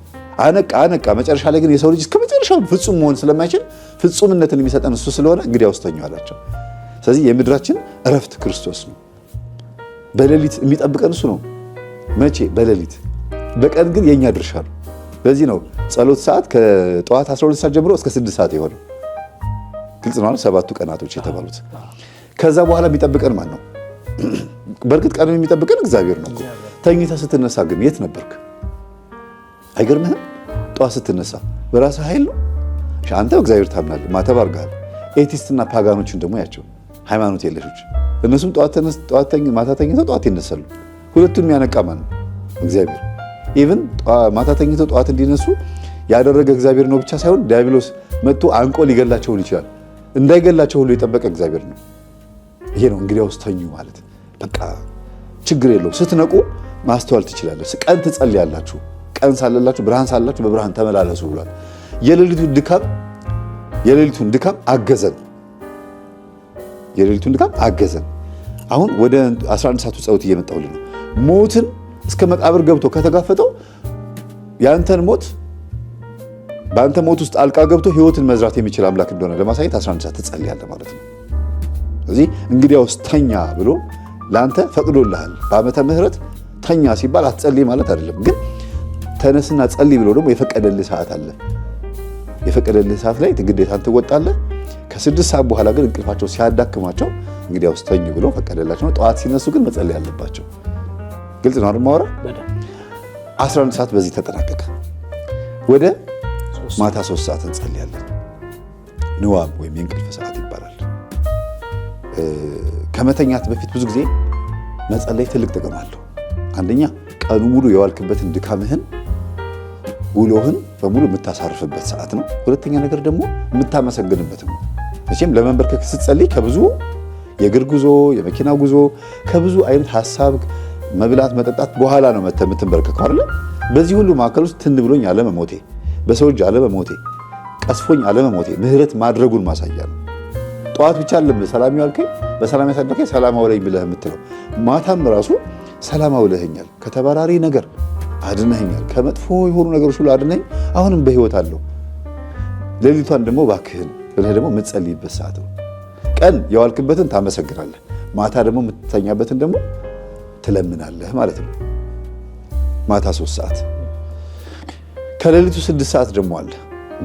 አነቃ። መጨረሻ ላይ ግን የሰው ልጅ እስከ መጨረሻው ፍጹም መሆን ስለማይችል ፍጹምነትን የሚሰጠን እሱ ስለሆነ እንግዲያውስ ተኙ አላቸው። ስለዚህ የምድራችን እረፍት ክርስቶስ ነው። በሌሊት የሚጠብቀን እሱ ነው። መቼ? በሌሊት። በቀን ግን የኛ ድርሻ ነው። ለዚህ ነው ጸሎት ሰዓት ከጠዋት 12 ሰዓት ጀምሮ እስከ 6 ሰዓት የሆነው። ግልጽ ነው። 7ቱ ቀናቶች የተባሉት። ከዛ በኋላ የሚጠብቀን ማን ነው? በእርግጥ ቀኑን የሚጠብቀን እግዚአብሔር ነው። ተኝተህ ስትነሳ ግን የት ነበርክ? አይገርምህም? ጠዋት ስትነሳ በራስህ ኃይል ነው። አንተ በእግዚአብሔር ታምናለህ፣ ማተብ አድርገሃል። ኤቲስትና ፓጋኖችን ደግሞ ያቸው ሃይማኖት የለሾች፣ እነሱም ማታ ተኝተው ጠዋት ይነሳሉ። ሁለቱን የሚያነቃ ማን ነው? እግዚአብሔር። ኢቭን ማታ ተኝተው ጠዋት እንዲነሱ ያደረገ እግዚአብሔር ነው ብቻ ሳይሆን ዲያብሎስ መጥቶ አንቆ ሊገላቸውን ይችላል። እንዳይገላቸው ሁሉ የጠበቀ እግዚአብሔር ነው። ይሄ ነው እንግዲያውስ ተኙ ማለት። በቃ ችግር የለውም። ስትነቁ ማስተዋል ትችላለህ። ቀን ትጸልያላችሁ። ቀን ሳለላችሁ ብርሃን ሳላችሁ በብርሃን ተመላለሱ ብሏል። የሌሊቱን ድካም አገዘን። አሁን ወደ 11 ሰዓቱ ጸሎት እየመጣሁልኝ ነው። ሞትን እስከ መቃብር ገብቶ ከተጋፈጠው ያንተን ሞት በአንተ ሞት ውስጥ አልቃ ገብቶ ህይወትን መዝራት የሚችል አምላክ እንደሆነ ለማሳየት 11 ሰዓት ትጸልያለህ ማለት ነው። ስለዚህ እንግዲያውስ ተኛ ብሎ ለአንተ ፈቅዶልሃል። በዓመተ ምሕረት ተኛ ሲባል አትጸልይ ማለት አይደለም፣ ግን ተነስና ጸልይ ብሎ ደግሞ የፈቀደልህ ሰዓት አለ። የፈቀደልህ ሰዓት ላይ ግዴታን ትወጣለህ። ከ6 ሰዓት በኋላ ግን እንቅልፋቸው ሲያዳክማቸው እንግዲያውስ ተኙ ብሎ ፈቀደላቸው። ጠዋት ሲነሱ ግን መጸለይ አለባቸው። ግልጽ ነው አይደል? ማውራ 11 ሰዓት በዚህ ተጠናቀቀ። ወደ ማታ 3 ሰዓት እንጸልያለን። ንዋም ወይም የእንቅልፍ ሰዓት ይባላል። ከመተኛት በፊት ብዙ ጊዜ መጸለይ ትልቅ ጥቅም አለው። አንደኛ ቀኑ ሙሉ የዋልክበትን ድካምህን ውሎህን በሙሉ የምታሳርፍበት ሰዓት ነው። ሁለተኛ ነገር ደግሞ የምታመሰግንበት ነው። መቼም ለመንበርከክ ስትጸልይ ከብዙ የእግር ጉዞ፣ የመኪና ጉዞ፣ ከብዙ አይነት ሀሳብ፣ መብላት፣ መጠጣት በኋላ ነው የምትንበርከከው አይደል? በዚህ ሁሉ መካከል ውስጥ ትን ብሎኝ አለመሞቴ፣ በሰው እጅ አለመሞቴ፣ ቀስፎኝ አለመሞቴ ምህረት ማድረጉን ማሳያ ነው። ጠዋት ብቻ አለም ሰላም ያልከኝ በሰላም ያሳደርከኝ ሰላም አውለኝ ብለህ የምትለው ማታም ራሱ ሰላም አውለኸኛል፣ ከተባራሪ ነገር አድነኸኛል፣ ከመጥፎ የሆኑ ነገሮች ሁሉ አድነኝ፣ አሁንም በህይወት አለው። ሌሊቷን ደግሞ እባክህን ብለህ ደግሞ የምትጸልይበት ሰዓት ነው። ቀን የዋልክበትን ታመሰግናለህ፣ ማታ ደግሞ የምትተኛበትን ደግሞ ትለምናለህ ማለት ነው። ማታ 3 ሰዓት። ከሌሊቱ 6 ሰዓት ደግሞ አለ።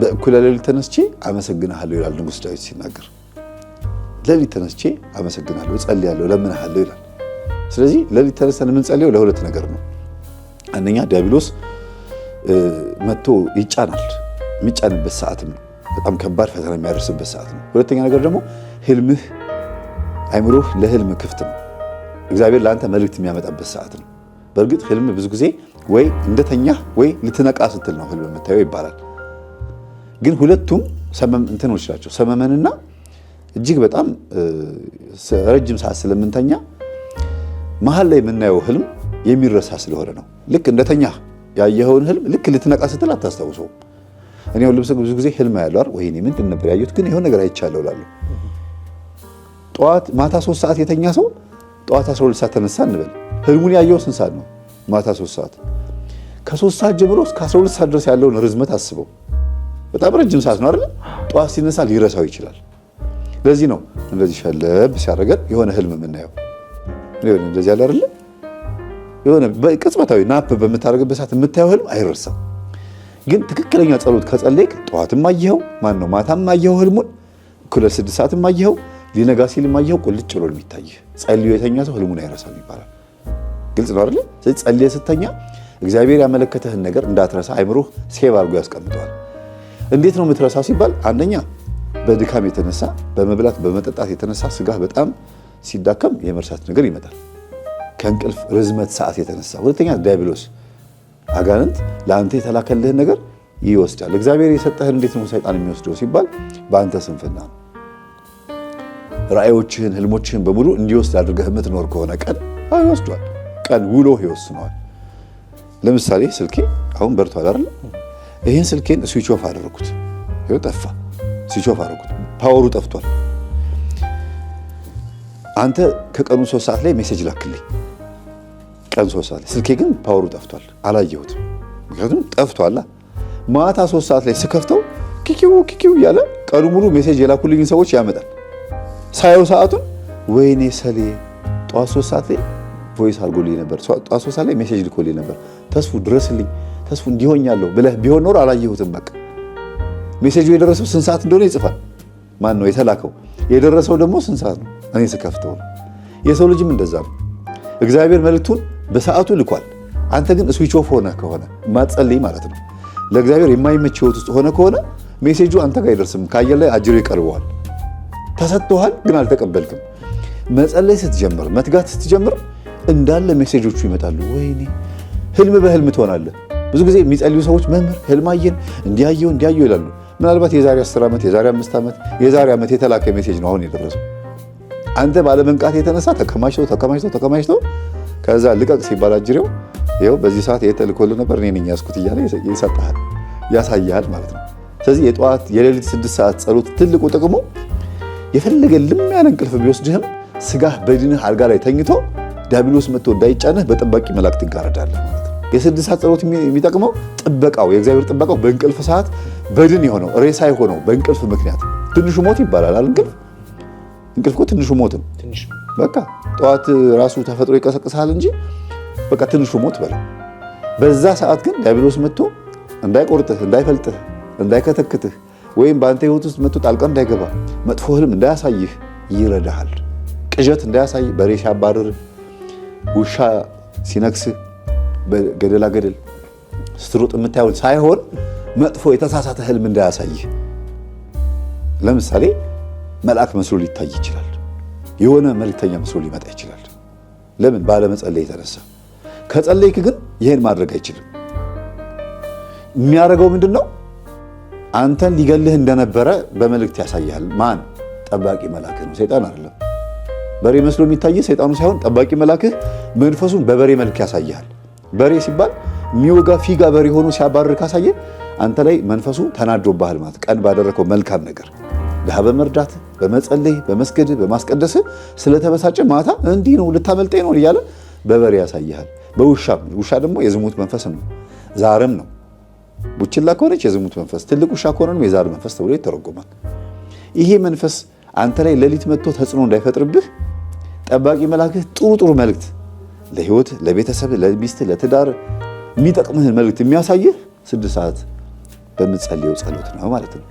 በእኩለ ሌሊት ተነስቼ አመሰግንሃለሁ ይላል ንጉሥ ዳዊት ሲናገር። ሌሊት ተነስቼ አመሰግናለሁ፣ እጸልያለሁ፣ እለምንሃለሁ ይላል። ስለዚህ ሌሊት ተነስተን የምንጸልየው ለሁለት ነገር ነው። አንደኛ ዲያብሎስ መጥቶ ይጫናል፣ የሚጫንበት ሰዓትም ነው። በጣም ከባድ ፈተና የሚያደርስበት ሰዓት ነው። ሁለተኛ ነገር ደግሞ ህልምህ፣ አይምሮህ ለህልም ክፍት ነው። እግዚአብሔር ለአንተ መልእክት የሚያመጣበት ሰዓት ነው። በእርግጥ ህልም ብዙ ጊዜ ወይ እንደተኛህ ወይ ልትነቃ ስትል ነው ህልም የምታየው ይባላል። ግን ሁለቱም እንትኖች ናቸው። ሰመመንና እጅግ በጣም ረጅም ሰዓት ስለምንተኛ መሀል ላይ የምናየው ህልም የሚረሳ ስለሆነ ነው። ልክ እንደተኛህ ያየኸውን ህልም ልክ ልትነቃ ስትል አታስታውሰውም። እኔ ሁሉ ብዙ ጊዜ ህልም ያለው አይደል? ወይኔ ምንድን ነበር ያየሁት? ግን የሆነ ነገር አይቻለሁ እላለሁ። ማታ 3 ሰዓት የተኛ ሰው ጠዋት 12 ሰዓት ተነሳ እንበል። ህልሙን ያየው ስንት ሰዓት ነው? ማታ 3 ሰዓት። ከ3 ሰዓት ጀምሮ እስከ 12 ሰዓት ድረስ ያለውን ርዝመት አስበው። በጣም ረጅም ሰዓት ነው አይደል? ጠዋት ሲነሳ ሊረሳው ይችላል። ለዚህ ነው እንደዚህ ሸለብ ሲያደርገን የሆነ ህልም የምናየው። ይሄን እንደዚህ ያለ አይደለ? የሆነ በቅጽበታዊ ናፕ በምታደርግበት ሰዓት የምታየው ህልም አይረሳም። ግን ትክክለኛ ጸሎት ከጸለይክ ጠዋትም አየኸው ማታም አየኸው ህልሙን እኩለ 6 ሰዓትም አየኸው ሊነጋ ሲልም አየኸው ቁልጭ ብሎ የሚታይህ ጸልዮ የተኛ ሰው ህልሙን አይረሳም ይባላል። ግልጽ ነው አይደል? ስለዚህ ጸልየ ስተኛ እግዚአብሔር ያመለከተህን ነገር እንዳትረሳ አይምሮህ ሴቭ አድርጎ ያስቀምጠዋል። እንዴት ነው የምትረሳው ሲባል አንደኛ በድካም የተነሳ በመብላት በመጠጣት የተነሳ ስጋህ በጣም ሲዳከም የመርሳት ነገር ይመጣል። ከእንቅልፍ ርዝመት ሰዓት የተነሳ። ሁለተኛ ዲያብሎስ አጋንንት ለአንተ የተላከልህን ነገር ይወስዳል። እግዚአብሔር የሰጠህን እንዴት ነው ሰይጣን የሚወስደው ሲባል በአንተ ስንፍና ነው። ራእዮችህን ህልሞችህን በሙሉ እንዲወስድ አድርገህ የምትኖር ከሆነ ቀን ይወስዷል። ቀን ውሎ ይወስነዋል። ለምሳሌ ስልኬ አሁን በርቷል አይደል? ይሄን ስልኬን ስዊች ኦፍ አደረኩት። ይኸው ጠፋ። ስዊች ኦፍ አደረኩት። ፓወሩ ጠፍቷል። አንተ ከቀኑ 3 ሰዓት ላይ ሜሴጅ ላክልኝ። ቀን 3 ሰዓት ላይ ስልኬ ግን ፓወሩ ጠፍቷል፣ አላየሁትም። ምክንያቱም ጠፍቷል። ማታ 3 ሰዓት ላይ ስከፍተው ኪኪው እያለ ቀኑ ሙሉ ሜሴጅ የላኩልኝ ሰዎች ያመጣል። ሳየው ሰዓቱን ወይኔ ሰሌ ጠዋት 3 ሰዓት ላይ ቮይስ አድርጎልኝ ነበር፣ ጠዋት 3 ሰዓት ላይ ሜሴጅ ልኮልኝ ነበር፣ ተስፉ ድረስልኝ፣ ተስፉ እንዲሆኛለሁ ብለህ ቢሆን ኖር አላየሁትም። በቃ ሜሴጁ የደረሰው ስንት ሰዓት እንደሆነ ይጽፋል። ማን ነው የተላከው? የደረሰው ደግሞ ስንት ሰዓት ነው? እኔ ስከፍተው ነው። የሰው ልጅም እንደዛ ነው። እግዚአብሔር መልእክቱን በሰዓቱ ልኳል። አንተ ግን ስዊች ኦፍ ሆነ ከሆነ ማትጸልይ ማለት ነው። ለእግዚአብሔር የማይመች ህይወት ውስጥ ሆነ ከሆነ ሜሴጁ አንተ ጋር አይደርስም። ከአየር ላይ አጅሮ ይቀርበዋል። ተሰጥቶሃል፣ ግን አልተቀበልክም። መጸለይ ስትጀምር፣ መትጋት ስትጀምር እንዳለ ሜሴጆቹ ይመጣሉ። ወይኔ ህልም በህልም ትሆናለህ። ብዙ ጊዜ የሚጸልዩ ሰዎች መምህር ህልም አየን እንዲያየው ይላሉ። ምናልባት የዛሬ 10 ዓመት የዛሬ 5 ዓመት የዛሬ ዓመት የተላከ ሜሴጅ ነው አሁን የደረሰው። አንተ ባለመንቃት የተነሳ ተከማችቶ ከዛ ልቀቅ ሲባል አጅሬው ይኸው በዚህ ሰዓት የተልኮልህ ነበር እኔ ነኝ ያዝኩት እያለ ይሰጥሃል፣ ያሳያል ማለት ነው። ስለዚህ የጠዋት የሌሊት 6 ሰዓት ጸሎት ትልቁ ጥቅሙ የፈለገ ልም ያለ እንቅልፍ ቢወስድህም ስጋህ በድንህ አልጋ ላይ ተኝቶ ዲያብሎስ መጥቶ እንዳይጫነህ በጠባቂ መላእክት ትጋረዳለህ ማለት ነው። የ6 ሰዓት ጸሎት የሚጠቅመው ጥበቃው የእግዚአብሔር ጥበቃው በእንቅልፍ ሰዓት በድን የሆነው ሬሳ የሆነው በእንቅልፍ ምክንያት ትንሹ ሞት ይባላል። እንቅልፍ እኮ ትንሹ ሞት ነው። በቃ ጠዋት ራሱ ተፈጥሮ ይቀሰቅሳል እንጂ በቃ ትንሹ ሞት በለው። በዛ ሰዓት ግን ዲያብሎስ መጥቶ እንዳይቆርጥህ፣ እንዳይፈልጥህ፣ እንዳይከተክትህ ወይም በአንተ ህይወት ውስጥ መጥቶ ጣልቃ እንዳይገባ መጥፎ ህልም እንዳያሳይህ ይረዳሃል። ቅዠት እንዳያሳይህ፣ በሬ ሲያባርርህ፣ ውሻ ሲነክስህ፣ በገደላ ገደል ስትሮጥ የምታየውን ሳይሆን መጥፎ የተሳሳተ ህልም እንዳያሳይህ። ለምሳሌ መልአክ መስሎ ሊታይ ይችላል። የሆነ መልእክተኛ መስሎ ሊመጣ ይችላል። ለምን? ባለመጸለይ የተነሳ። ከጸለይክ ግን ይሄን ማድረግ አይችልም። የሚያደርገው ምንድነው? አንተን ሊገልህ እንደነበረ በመልእክት ያሳያል። ማን? ጠባቂ መልአክህ ነው፣ ሰይጣን አይደለም። በሬ መስሎ የሚታይ ሰይጣኑ ሳይሆን ጠባቂ መልአክህ መንፈሱን በበሬ መልክ ያሳያል። በሬ ሲባል የሚወጋ ፊጋ በሬ ሆኖ ሲያባርር ካሳየ አንተ ላይ መንፈሱ ተናዶብሃል ማለት ቀን ባደረከው መልካም ነገር ድሃ በመርዳት በመጸለይ በመስገድ በማስቀደስ ስለተበሳጨ ማታ እንዲህ ነው ልታመልጠኝ ነው እያለ በበሬ ያሳያል። ውሻ ደግሞ የዝሙት መንፈስም ነው፣ ዛርም ነው። ቡችላ ከሆነች የዝሙት መንፈስ፣ ትልቅ ውሻ ከሆነ የዛር መንፈስ ተብሎ ይተረጎማል። ይሄ መንፈስ አንተ ላይ ሌሊት መጥቶ ተጽዕኖ እንዳይፈጥርብህ ጠባቂ መልአክህ ጥሩ መልእክት ለህይወት፣ ለቤተሰብ፣ ለሚስት፣ ለትዳር የሚጠቅምህን መልእክት የሚያሳይህ 6 ሰዓት በምትጸልየው ጸሎት ነው ማለት ነው።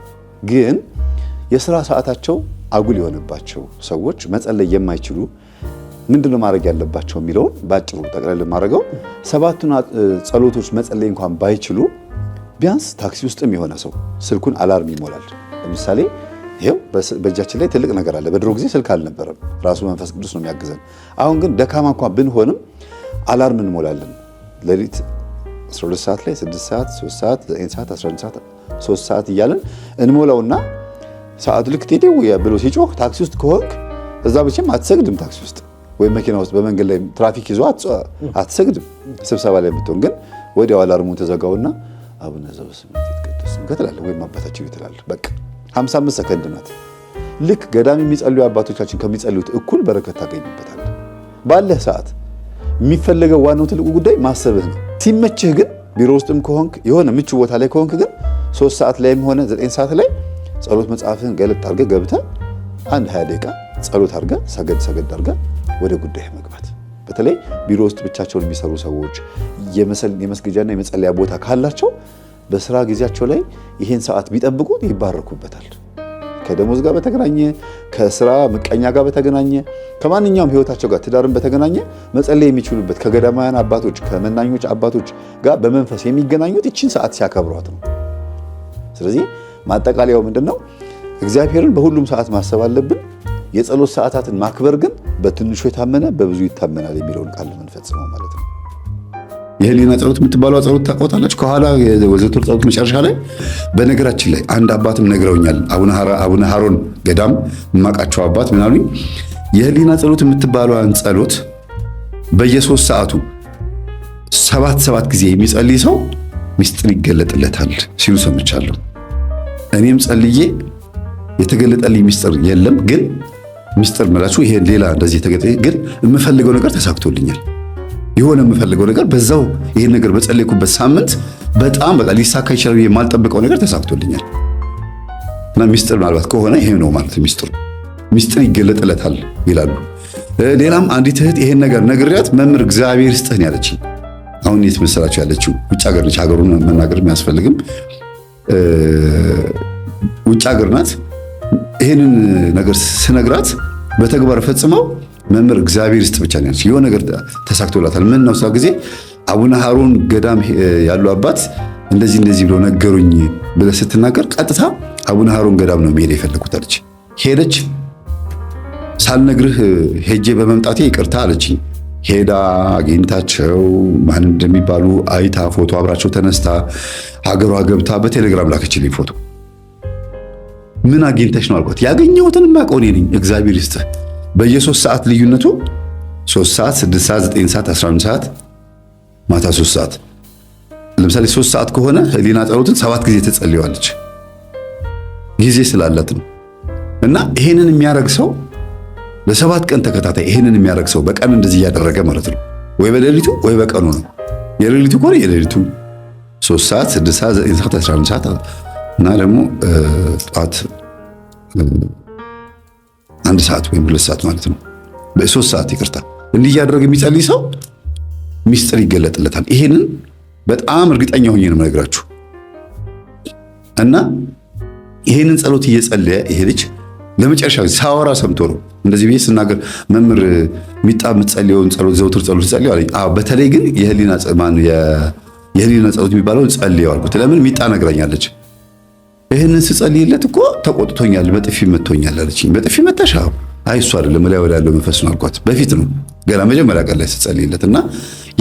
ግን የሥራ ሰዓታቸው አጉል የሆነባቸው ሰዎች መጸለይ የማይችሉ ምንድነው ማድረግ ያለባቸው የሚለውን ባጭሩ ጠቅለል ማድረገው 7ቱን ጸሎቶች መጸለይ እንኳን ባይችሉ ቢያንስ ታክሲ ውስጥም የሆነ ሰው ስልኩን አላርም ይሞላል። ለምሳሌ ይሄው በእጃችን ላይ ትልቅ ነገር አለ። በድሮ ጊዜ ስልክ አልነበረም፣ ራሱ መንፈስ ቅዱስ ነው የሚያግዘን። አሁን ግን ደካማ እንኳን ብንሆንም አላርም እንሞላለን። ሌሊት 12 ሰዓት ላይ 6 ሰዓት 3 ሰዓት 9 ሰዓት 11 ሰዓት 3 ሰዓት እያለን እንሞላውና ሰዓቱ ልክ ጤጤው ብሎ ሲጮህ ታክሲ ውስጥ ከሆንክ እዛ መቼም አትሰግድም። ታክሲ ውስጥ ወይም መኪና ውስጥ በመንገድ ላይ ትራፊክ ይዞ አትሰግድም። ስብሰባ ላይ የምትሆን ግን ወዲያው አላርሙን ተዘጋውና አቡነ ዘበሰማያት ይትቀደስ ስምከ ትላለህ ወይም አባታችን ይትላለህ። በቃ 55 ሰከንድ ናት። ልክ ገዳም የሚጸልዩ አባቶቻችን ከሚጸልዩት እኩል በረከት ታገኝበታለህ። ባለህ ሰዓት የሚፈለገው ዋናው ትልቁ ጉዳይ ማሰብህ ነው። ሲመችህ ግን ቢሮ ውስጥም ከሆንክ የሆነ ምቹ ቦታ ላይ ከሆንክ ግን 3 ሰዓት ላይም ሆነ 9 ሰዓት ላይ ጸሎት መጽሐፍህን ገለጥ አድርገህ ገብተህ አንድ 20 ደቂቃ ጸሎት አድርጋ ሰገድ አድርጋ ወደ ጉዳይ መግባት። በተለይ ቢሮ ውስጥ ብቻቸውን የሚሰሩ ሰዎች የመስገጃና የመጸለያ ቦታ ካላቸው በስራ ጊዜያቸው ላይ ይሄን ሰዓት ቢጠብቁት ይባረኩበታል። ከደሞዝ ጋር በተገናኘ ከስራ ምቀኛ ጋር በተገናኘ ከማንኛውም ህይወታቸው ጋር ትዳርን በተገናኘ መጸለይ የሚችሉበት ከገዳማውያን አባቶች ከመናኞች አባቶች ጋር በመንፈስ የሚገናኙት ይችን ሰዓት ሲያከብሯት ነው። ስለዚህ ማጠቃለያው ምንድነው? እግዚአብሔርን በሁሉም ሰዓት ማሰብ አለብን። የጸሎት ሰዓታትን ማክበር ግን በትንሹ የታመነ በብዙ ይታመናል የሚለውን ቃል መንፈጽመው ማለት ነው። የህሊና ጸሎት የምትባለው ጸሎት ታውቃታላችሁ? ከኋላ የዘወትር ጸሎት መጨረሻ ላይ በነገራችን ላይ አንድ አባትም ነግረውኛል። አቡነ ሀሮን ገዳም የማውቃቸው አባት ምን አሉኝ? የህሊና ጸሎት የምትባለዋን ጸሎት በየ3 ሰዓቱ 7 ጊዜ የሚጸልይ ሰው ምስጢር ይገለጥለታል ሲሉ ሰምቻለሁ። እኔም ጸልዬ የተገለጠልኝ ምስጢር የለም፣ ግን ምስጢር መላችሁ ይሄ ሌላ እንደዚህ የተገለጠ ግን የምፈልገው ነገር ተሳክቶልኛል። የሆነ የምፈልገው ነገር በዛው ይሄን ነገር በጸለይኩበት ሳምንት በጣም በቃ ሊሳካ ይችላል የማልጠብቀው ነገር ተሳክቶልኛል። እና ምስጢር ምናልባት ከሆነ ይሄ ነው ማለት ምስጢር ይገለጥለታል ይላሉ። ሌላም አንዲት እህት ይሄን ነገር ነግሬያት መምህር እግዚአብሔር ይስጥህን ያለችኝ። አሁን የት መሰላችሁ ያለችው? ውጭ ሀገር ነች። ሀገሩን መናገር የሚያስፈልግም ውጭ ሀገር ናት። ይሄንን ነገር ስነግራት በተግባር ፈጽመው መምህር እግዚአብሔር ይስጥ ብቻ ነው ያለች። የሆነ ነገር ተሳክቶላታል። ምን ነው ጊዜ አቡነ ሀሮን ገዳም ያሉ አባት እንደዚህ ብለው ነገሩኝ ብለ ስትናገር ቀጥታ አቡነ ሀሮን ገዳም ነው መሄድ የፈለኩት አለች። ሄደች። ሳልነግርህ ሄጄ በመምጣቴ ይቅርታ አለችኝ። ሄዳ አግኝታቸው ማን እንደሚባሉ አይታ ፎቶ አብራቸው ተነስታ ሀገሯ ገብታ በቴሌግራም ላከችልኝ ፎቶ። ምን አግኝተሽ ነው አልኳት። ያገኘሁትን ማቀው እኔ ነኝ። እግዚአብሔር ይስጥህ። በየ3 ሰዓት ልዩነቱ 3 ሰዓት፣ 6 ሰዓት፣ 9 ሰዓት፣ 11 ሰዓት፣ ማታ 3 ሰዓት። ለምሳሌ 3 ሰዓት ከሆነ ህሊና ጸሎትን 7 ጊዜ ትጸልያለች። ጊዜ ስላላት ነው። እና ይሄንን የሚያረግ ሰው ለ7 ቀን ተከታታይ ይሄንን የሚያረግ ሰው በቀን እንደዚህ እያደረገ ማለት ነው። ወይ በሌሊቱ ወይ በቀኑ ነው። የሌሊቱ ከሆነ የሌሊቱ 3 ሰዓት፣ 6 ሰዓት፣ 9 ሰዓት፣ 11 ሰዓት እና ደግሞ ጠዋት 1 ሰዓት ወይም 2 ሰዓት ማለት ነው። በ3 ሰዓት ይቅርታ፣ እንዲህ እያደረገ የሚጸልይ ሰው ምስጢር ይገለጥለታል። ይሄንን በጣም እርግጠኛ ሆኜ ነው የምነግራችሁ። እና ይሄንን ጸሎት እየጸለየ ይሄ ልጅ ለመጨረሻ ሳወራ ሰምቶ ነው እንደዚህ ብዬ ስናገር መምህር ሚጣ የምትጸልየውን ጸሎት ዘውትር ጸሎት ጸልየው አለኝ። በተለይ ግን የህሊና ጸሎት የሚባለውን ጸልየው አልኩት። ለምን ሚጣ ነግራኛለች። ይሄንን ስጸልይለት እኮ ተቆጥቶኛል፣ በጥፊ መቶኛል አለችኝ። በጥፊ መታሽ? አይ እሱ አይደለም ላይ ወዳለው መንፈስ ነው አልኳት። በፊት ነው ገና መጀመሪያ ቀን ላይ ስጸልይለት እና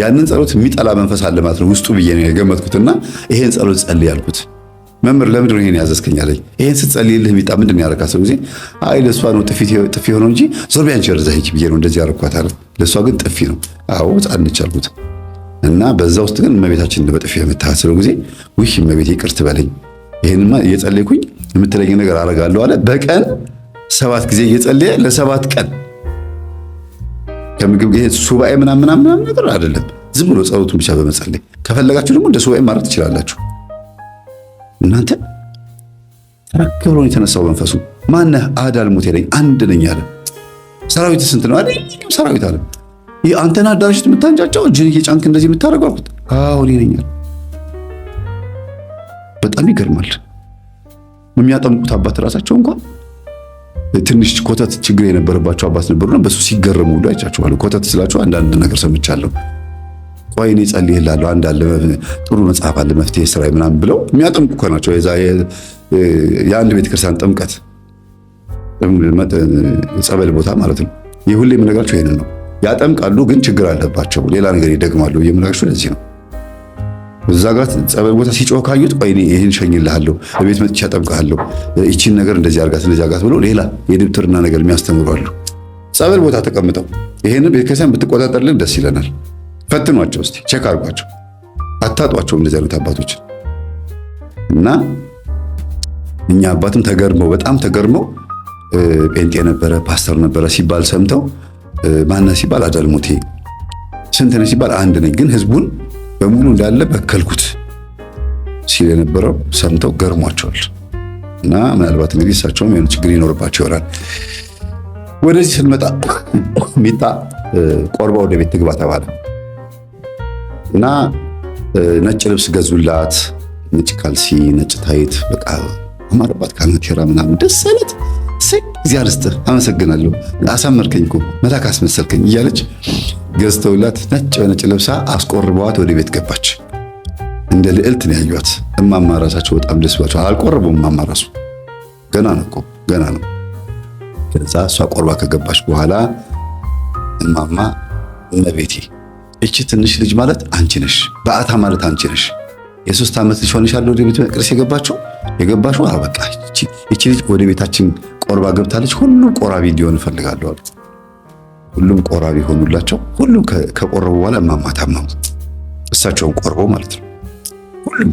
ያንን ጸሎት የሚጠላ መንፈስ አለ ማለት ነው ውስጡ ብዬ ነው የገመትኩትና ይሄን ጸሎት ጸልይ አልኩት። መምህር ለምንድን ነው ይሄን ያዘዝከኝ አለኝ። ይሄን ስትጸልይልህ ሚጣ ምንድን ነው ያደረካት? ሰው ጊዜ አይ ለሷ ነው ጥፊ ሆነው እንጂ ዞር ቢያንቺ ወርዛ ሂጂ ብዬ ነው እንደዚህ ያደረኳት አለ። ለሷ ግን ጥፊ ነው። አዎ ጻንች አልኩት። እና በዛ ውስጥ ግን እመቤታችን በጥፊ የመታሃት ሰው ጊዜ ውይ እመቤቴ ይቅርት በለኝ፣ ይሄንማ እየጸለይኩኝ የምትለኝ ነገር አደርጋለሁ አለ። በቀን 7 ጊዜ እየጸለየ ለ7 ቀን ከምግብ ይሄ ሱባኤ ምናምን ነገር አይደለም፣ ዝም ብሎ ጸሎቱን ብቻ በመጸለይ ከፈለጋችሁ ደግሞ እንደ ሱባኤ ማድረግ ትችላላችሁ። እናንተ ተረክብሮ የተነሳው መንፈሱ ማነህ? አዳል ሞት ያለኝ አንድ ነኝ አለ። ሰራዊት ስንት ነው አይደል? ሰራዊት አለ። አንተና አዳራሽ የምታንጫጫው እጅን እየጫንክ እንደዚህ የምታደርገው አልኩት። አዎ እኔ ነኝ አለ። በጣም ይገርማል። የሚያጠምቁት አባት ራሳቸው እንኳን ትንሽ ኮተት ችግር የነበረባቸው አባት ነበሩና በሱ ሲገረሙ ሁሉ አይቻቸዋለሁ። ኮተት ስላቸው አንዳንድ ነገር ሰምቻለሁ። ቆይ እኔ ጸልይልሃለሁ፣ አንድ አለ ጥሩ መጽሐፍ አለ መፍትሄ ስራ ምናምን ብለው የሚያጠምቁ ከናቸው። የአንድ ቤተክርስቲያን ጥምቀት ጸበል ቦታ ማለት ነው። የሁሌ የምነግራቸው ይሄንን ነው። ያጠምቃሉ፣ ግን ችግር አለባቸው፣ ሌላ ነገር ይደግማሉ። የምነግራቸው ለዚህ ነው። እዛ ጋር ጸበል ቦታ ሲጮህ ካዩት ቆይ እኔ ይሄን ሸኝልሃለሁ፣ በቤት መጥቼ አጠምቅሃለሁ፣ ይቺን ነገር እንደዚህ አርጋት እንደዚህ አርጋት ብሎ ሌላ የድብትርና ነገር የሚያስተምሩ አሉ። ጸበል ቦታ ተቀምጠው ይሄንን ቤተክርስቲያን ብትቆጣጠርልን ደስ ይለናል። ፈትኗቸው እስቲ፣ ቼክ አርጓቸው፣ አታጧቸው እንደዚህ አይነት አባቶች። እና እኛ አባትም ተገርመው በጣም ተገርመው ጴንጤ ነበረ ፓስተር ነበረ ሲባል ሰምተው ማነው ሲባል አዳልሞቴ ስንት ነህ ሲባል አንድ ነኝ፣ ግን ህዝቡን በሙሉ እንዳለ በከልኩት ሲል የነበረው ሰምተው ገርሟቸዋል። እና ምናልባት እንግዲህ እሳቸውም የሆነ ችግር ይኖርባቸው ይሆናል። ወደዚህ ስንመጣ ሚጣ ቆርባ ወደ ቤት ትግባ ተባለ እና ነጭ ልብስ ገዙላት። ነጭ ካልሲ፣ ነጭ ታይት፣ በቃ አማረባት። ካናቴራ ምናምን ደስ አለት። እግዚአብሔር ይስጥህ፣ አመሰግናለሁ፣ አሳመርከኝ እኮ መልአክ አስመሰልከኝ እያለች ገዝተውላት ነጭ በነጭ ለብሳ አስቆርበዋት ወደ ቤት ገባች። እንደ ልዕልት ነው ያዩት። እማማ ራሳቸው በጣም ደስ ብሏቸው አልቆረቡም። እማማ ራሱ ገና ነው እኮ ገና ነው። ከዛ እሷ ቆርባ ከገባች በኋላ እማማ እመቤቴ እቺ ትንሽ ልጅ ማለት አንቺ ነሽ፣ በአታ ማለት አንቺ ነሽ። የ3 ዓመት ልጅ ሆነሻል ወደ ቤተ መቅደስ የገባሽው በቃ እቺ ልጅ ወደ ቤታችን ቆርባ ገብታለች። ሁሉም ቆራቢ እንዲሆን እፈልጋለሁ አሉ። ሁሉም ቆራቢ ሆኑላቸው። ሁሉም ከቆረቡ በኋላ እማማ ታመሙ። እሳቸውን ቆርበው ማለት ነው።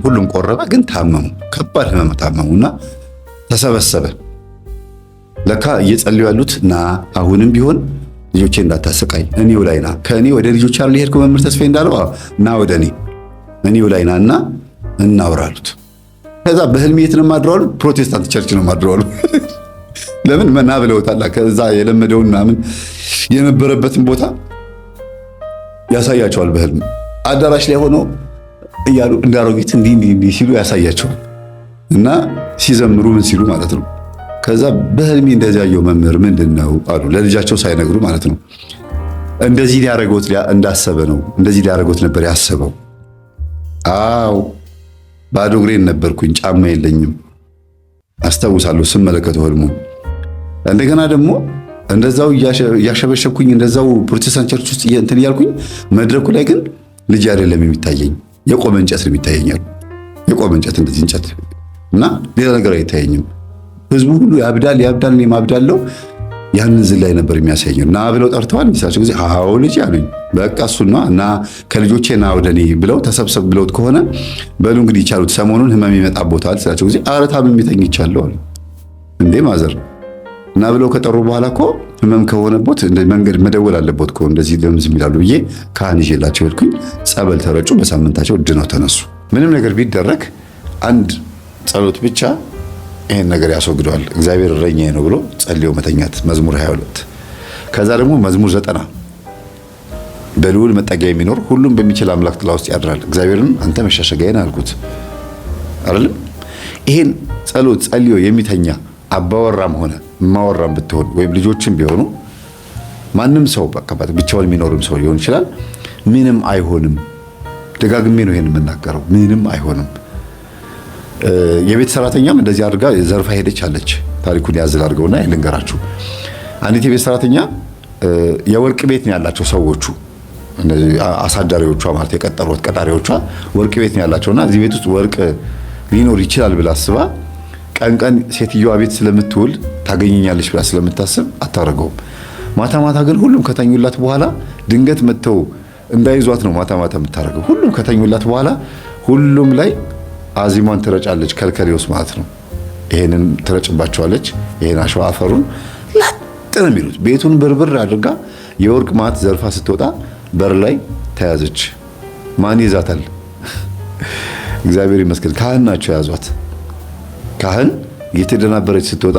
ሁሉም ቆረበ፣ ግን ታመሙ። ከባድ ህመም ታመሙና ተሰበሰበ። ለካ እየጸለዩ ያሉት ና አሁንም ቢሆን ልጆቼ እንዳታሰቃይ እኔው ላይ ና፣ ከእኔ ወደ ልጆች አለ ሄድኩ መምህር ተስፋዬ እንዳለው ና ወደ እኔው ላይ ና እና እናውራሉት። ከዛ በህልም የት ነው ማድረዋሉ? ፕሮቴስታንት ቸርች ነው ማድረዋሉ። ለምን መና ብለውታል። ከዛ የለመደውን ምናምን የነበረበትን ቦታ ያሳያቸዋል። በህልም አዳራሽ ላይ ሆኖ እያሉ እንዳሮጊት እንዲህ ሲሉ ያሳያቸዋል። እና ሲዘምሩ ምን ሲሉ ማለት ነው። ከዛ በህልሜ እንደዚህ ያየው መምህር ምንድነው አሉ፣ ለልጃቸው ሳይነግሩ ማለት ነው። እንደዚህ ሊያረጋውት እንዳሰበ ነው። እንደዚህ ሊያረጋውት ነበር ያሰበው። አው ባዶ እግሬን ነበርኩኝ፣ ጫማ የለኝም አስታውሳለሁ ስመለከተው ህልሙ። እንደገና ደግሞ እንደዛው እያሸበሸብኩኝ እንደዛው ፕሮቴስታንት ቸርች ውስጥ እንትን እያልኩኝ መድረኩ ላይ ግን ልጅ አይደለም የሚታየኝ፣ የቆመ እንጨት ነው የሚታየኛል። የቆመ እንጨት እንደዚህ እንጨት እና ሌላ ነገር አይታየኝም። ህዝቡ ሁሉ ያብዳል፣ እኔም አብዳለሁ። ያንን ዝላይ ነበር የሚያሳየው። ና ብለው ጠርተዋል። ሚሳቸው ጊዜ አዎ ልጅ አሉኝ። በቃ እሱና እና ከልጆቼ ና ወደኔ ብለው ተሰብሰብ ብለውት ከሆነ በሉ እንግዲህ ይቻሉት ሰሞኑን ህመም ይመጣቦታል ስላቸው ጊዜ ኧረ ታምሜ ተኝቻለሁ አሉ። እንዴ ማዘር እና ብለው ከጠሩ በኋላ እኮ ህመም ከሆነቦት መንገድ መደወል አለቦት እኮ እንደዚህ ለምዝ ይላሉ ብዬ ካህን ይዤላቸው ሄድኩኝ። ጸበል ተረጩ። በሳምንታቸው ድነው ተነሱ። ምንም ነገር ቢደረግ አንድ ጸሎት ብቻ ይሄን ነገር ያስወግደዋል። እግዚአብሔር እረኛዬ ነው ብሎ ጸልዮ መተኛት መዝሙር 22። ከዛ ደግሞ መዝሙር 90 በልዑል መጠጊያ የሚኖር ሁሉም በሚችል አምላክ ጥላ ውስጥ ያድራል፣ እግዚአብሔርን አንተ መሸሸጊያዬ ነህ አልኩት አይደለም። ይሄን ጸሎት ጸልዮ የሚተኛ አባወራም ሆነ ማወራም ብትሆን ወይም ልጆችም ቢሆኑ ማንም ሰው በቃ ብቻውን የሚኖርም ሰው ሊሆን ይችላል፣ ምንም አይሆንም። ደጋግሜ ነው ይሄን የምናገረው፣ ምንም አይሆንም። የቤት ሰራተኛም እንደዚህ አድርጋ ዘርፋ ሄደች አለች። ታሪኩን ያዝል አድርገውና ልንገራችሁ። አንዲት የቤት ሰራተኛ የወርቅ ቤት ነው ያላቸው ሰዎቹ፣ አሳዳሪዎቿ ማለት የቀጠሩት ቀጣሪዎቿ ወርቅ ቤት ነው ያላቸውና እዚህ ቤት ውስጥ ወርቅ ሊኖር ይችላል ብላ አስባ ቀን ሴትዮዋ ቤት ስለምትውል ታገኘኛለች ብላ ስለምታስብ አታረገውም። ማታ ግን ሁሉም ከተኙላት በኋላ ድንገት መጥተው እንዳይዟት ነው ማታ የምታረገው። ሁሉም ከተኙላት በኋላ ሁሉም ላይ አዚሟን ትረጫለች፣ ከልከሌውስ ማለት ነው። ይሄንን ትረጭባቸዋለች። ይሄን አሸዋ አፈሩን ለጥ ነው የሚሉት። ቤቱን ብርብር አድርጋ የወርቅ ማት ዘርፋ ስትወጣ በር ላይ ተያዘች። ማን ይዛታል? እግዚአብሔር ይመስገን ካህን ናቸው ያዟት። ካህን እየተደናበረች ስትወጣ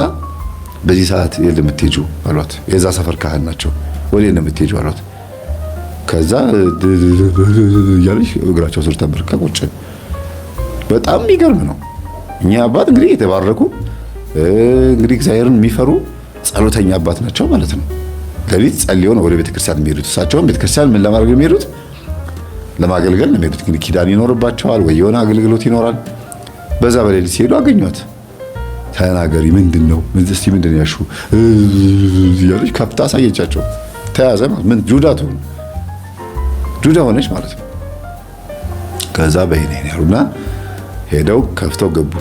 በዚህ ሰዓት የለም የምትሄጂው አሏት። የዛ ሰፈር ካህን ናቸው። ወዴት ነው የምትሄጂው አሏት። ከዛ እያለች እግራቸው ስር ተንበርክካ ቁጭ። በጣም የሚገርም ነው። እኛ አባት እንግዲህ የተባረኩ እንግዲህ እግዚአብሔርን የሚፈሩ ጸሎተኛ አባት ናቸው ማለት ነው። ሌሊት ጸልዮ ነው ወደ ቤተክርስቲያን የሚሄዱት። እሳቸውም ቤተክርስቲያን ምን ለማድረግ ነው የሚሄዱት? ለማገልገል ነው የሚሄዱት። እንግዲህ ኪዳን ይኖርባቸዋል ወይ የሆነ አገልግሎት ይኖራል። በዛ በሌሊት ሲሄዱ አገኟት። ተናገሪ፣ ምንድነው እስቲ ምንድነው ያልሽው እያለች ከፍታ አሳየቻቸው። ተያዘ ማለት ምን ጁዳ ሆነች ማለት ነው። ከዛ በይኔ ያሉና ሄደው ከፍተው ገቡ።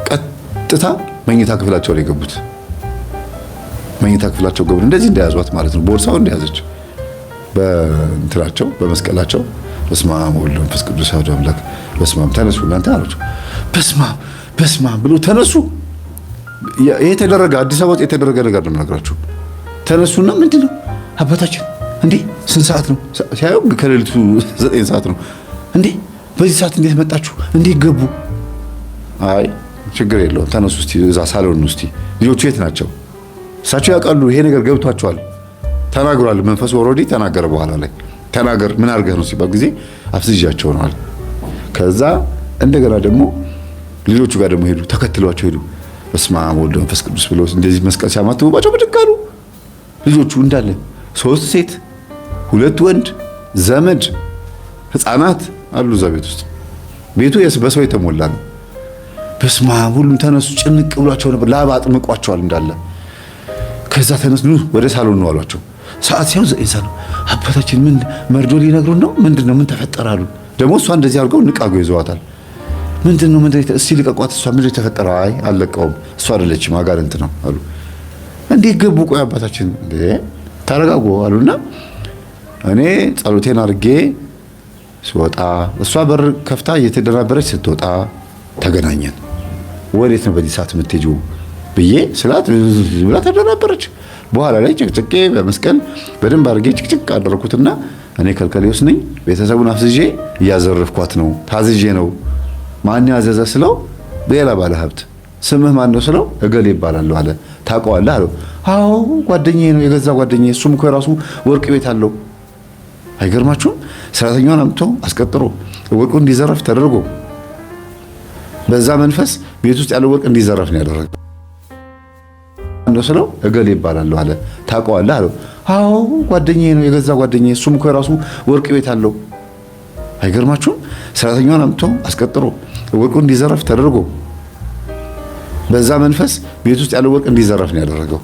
ቀጥታ መኝታ ክፍላቸው ላይ ገቡት። መኝታ ክፍላቸው ገቡ። እንደዚህ እንደያዟት ማለት ነው። ቦርሳው እንደያዘች በእንትናቸው በመስቀላቸው በስመ አብ ወወልድ ወመንፈስ ቅዱስ አሐዱ አምላክ በስመ አብ ተነሱ እናንተ አሏቸው። በስመ አብ ብሎ ተነሱ። ይሄ የተደረገ አዲስ አበባ ውስጥ የተደረገ ነገር ነው የምነግራችሁ። ተነሱና ምንድነው አባታችን እንዴ ስንት ሰዓት ነው ሲያዩ ከሌሊቱ 9 ሰዓት ነው። እንዴ በዚህ ሰዓት እንዴት መጣችሁ? እንዴት ገቡ? አይ ችግር የለውም ተነሱ እስቲ እዛ ሳሎን ውስጥ ልጆቹ የት ናቸው? እሳቸው ያውቃሉ፣ ይሄ ነገር ገብቷቸዋል። ተናግሯል፣ መንፈሱ ኦልሬዲ ተናገረ። በኋላ ላይ ተናገር ምን አድርገህ ነው ሲባል ጊዜ አፍዝዣቸው ነው አለ። ከዛ እንደገና ደግሞ ልጆቹ ጋር ደግሞ ሄዱ፣ ተከትሏቸው ሄዱ። በስመ አብ ወወልድ ወመንፈስ ቅዱስ ብለው እንደዚህ መስቀል ሲያማትቡባቸው ብድግ አሉ። ልጆቹ እንዳለ 3 ሴት 2 ወንድ ዘመድ ህፃናት አሉ እዛ ቤት ውስጥ። ቤቱ በሰው የተሞላ ነው። በስመ አብ ሁሉም ተነሱ። ጭንቅ ብሏቸው ነበር፣ ላባ አጥምቋቸዋል እንዳለ። ከዛ ተነሱ ወደ ሳሎን ነው አሏቸው። ሰዓት ሲያው ዘኢንሳ ነው። አባታችን ምን መርዶ ሊነግሩን ነው? ምንድነው? ምን ተፈጠረ አሉ። ደግሞ እሷ እንደዚህ አድርገው ንቃገው ይዘዋታል። ምንድነው? እስቲ ልቀቋት። እሷ ምንድነው የተፈጠረው? አይ አልለቀውም፣ እሷ አይደለችም አጋንንት ነው አሉ። እንዴት ገቡ? ቆይ አባታችን እንዴ ተረጋጉ አሉና እኔ ጸሎቴን አድርጌ ስወጣ እሷ በር ከፍታ እየተደናበረች ስትወጣ ተገናኘን። ወዴት ነው በዚህ ሰዓት የምትሄጂው ብዬ ስላት ብላ ተደናበረች። በኋላ ላይ ጭቅጭቄ በመስቀል በደንብ አድርጌ ጭቅጭቅ አደረኩትና እኔ ከልከሌውስ ነኝ፣ ቤተሰቡን አፍዝዤ እያዘረፍኳት ነው፣ ታዝዤ ነው። ማን ያዘዘ ስለው ሌላ ባለ ሀብት። ስምህ ማን ነው ስለው እገሌ ይባላለሁ አለ። ታውቀዋለህ አለው። አዎ ጓደኛዬ ነው፣ የገዛ ጓደኛዬ። እሱም እኮ የራሱ ወርቅ ቤት አለው። አይገርማችሁም? ሰራተኛውን አምጥቶ አስቀጥሮ ወርቁ እንዲዘረፍ ተደርጎ በዛ መንፈስ ቤት ውስጥ ያለው ወርቅ እንዲዘረፍ ነው ያደረገው። እንደው ስለው እገሌ ይባላለሁ አለ። ታውቀዋለህ አለው። አዎ ጓደኛዬ ነው፣ የገዛ ጓደኛዬ። እሱም እኮ የራሱ ወርቅ ቤት አለው። አይገርማችሁም? ሰራተኛውን አምጥቶ አስቀጥሮ ወርቁ እንዲዘረፍ ተደርጎ በዛ መንፈስ ቤት ውስጥ ያለው ወርቅ እንዲዘረፍ ነው ያደረገው።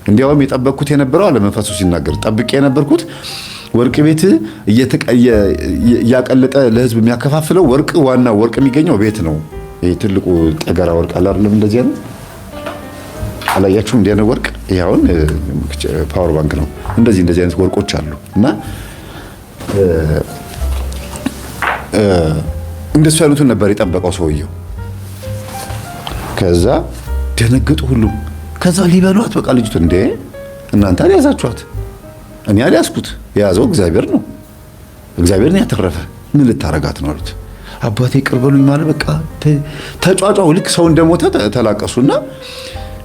እንዲያውም የጠበቅኩት የነበረው አለ መንፈሱ ሲናገር ጠብቄ የነበርኩት ወርቅ ቤት እያቀለጠ ለህዝብ የሚያከፋፍለው ወርቅ ዋና ወርቅ የሚገኘው ቤት ነው። ይሄ ትልቁ ጠገራ ወርቅ አለ አይደለም? እንደዚህ አይነት አላያችሁም? እንዲህ አይነት ወርቅ ይሄውን ፓወር ባንክ ነው። እንደዚህ አይነት ወርቆች አሉ እና እንደሱ ያሉትን ነበር የጠበቀው ሰውየው። ከዛ ደነገጡ ሁሉም። ከዛ ሊበሏት በቃ ልጅቱ እንዴ እናንተ አልያዛችኋት፣ እኔ አልያዝኩት፣ የያዘው እግዚአብሔር ነው፣ እግዚአብሔር ነው ያተረፈ፣ ምን ልታረጋት ነው አሉት። አባቴ ቅርበሉኝ ማለት በቃ ተጫጫው። ልክ ሰው እንደሞተ ተላቀሱና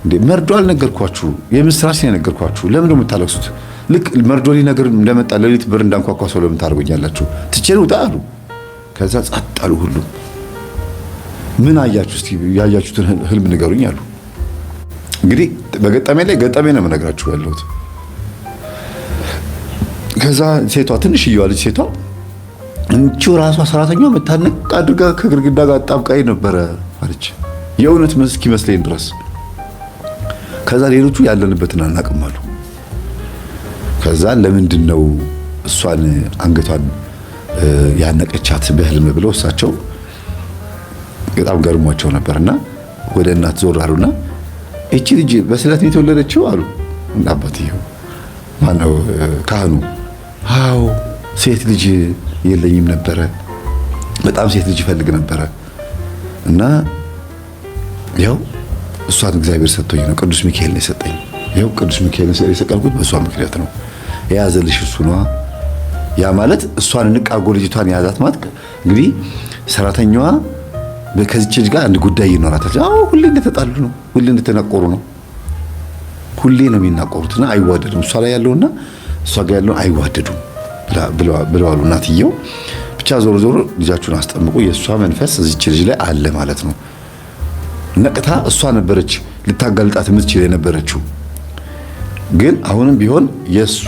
እንዴ መርዶ አልነገርኳችሁ? የምስራች ነው የነገርኳችሁ። ለምን ነው የምታለቅሱት? ልክ መርዶ ሊነገር እንደመጣ ሌሊት በር እንዳንኳኳ ሰው ለምን ታርጉኛላችሁ? ትቼ ውጣ አሉ። ከዛ ጸጥ አሉ ሁሉም። ምን አያችሁ? እስቲ ያያችሁትን ህልም ንገሩኝ አሉ። እንግዲህ በገጠሜ ላይ ገጠሜ ነው የምነግራችሁ ያለሁት። ከዛ ሴቷ ትንሽዬዋ ልጅ ሴቷ እንቺው ራሷ ሰራተኛዋ መታነቅ አድርጋ ከግድግዳ ጋር አጣብቃኝ ነበረ አለች፣ የእውነት እስኪመስለኝ ድረስ። ከዛ ሌሎቹ ያለንበትን አናውቅም አሉ። ከዛ ለምንድን ነው እሷን አንገቷን ያነቀቻት በህልም ብለው እሳቸው በጣም ገርሟቸው ነበርና ወደ እናት ዞር አሉና እቺ ልጅ በስለት ነው የተወለደችው አሉ። እና አባትየው ማነው ካህኑ? አዎ ሴት ልጅ የለኝም ነበረ፣ በጣም ሴት ልጅ ፈልግ ነበረ እና ያው እሷን እግዚአብሔር ሰጥቶኝ ነው፣ ቅዱስ ሚካኤል ነው የሰጠኝ። ያው ቅዱስ ሚካኤል ነው የሰቀልኩት በእሷ ምክንያት ነው። የያዘልሽ እሱ ነው። ያ ማለት እሷን ንቅ አድርጎ ልጅቷን የያዛት ማለት እንግዲህ ሰራተኛዋ ከዚች ልጅ ጋር አንድ ጉዳይ ይኖራታል። አዎ ሁሌ እንደተጣሉ ነው፣ ሁሌ እንደተናቆሩ ነው፣ ሁሌ ነው የሚናቆሩትና አይዋደዱም። እሷ ላይ ያለውና እሷ ጋር ያለው አይዋደዱም ብለዋሉ እናትየው። ብቻ ዞሮ ዞሮ ልጃችሁን አስጠምቁ፣ የእሷ መንፈስ እዚች ልጅ ላይ አለ ማለት ነው። ነቅታ እሷ ነበረች ልታጋልጣት የምትችል የነበረችው፣ ግን አሁንም ቢሆን የእሷ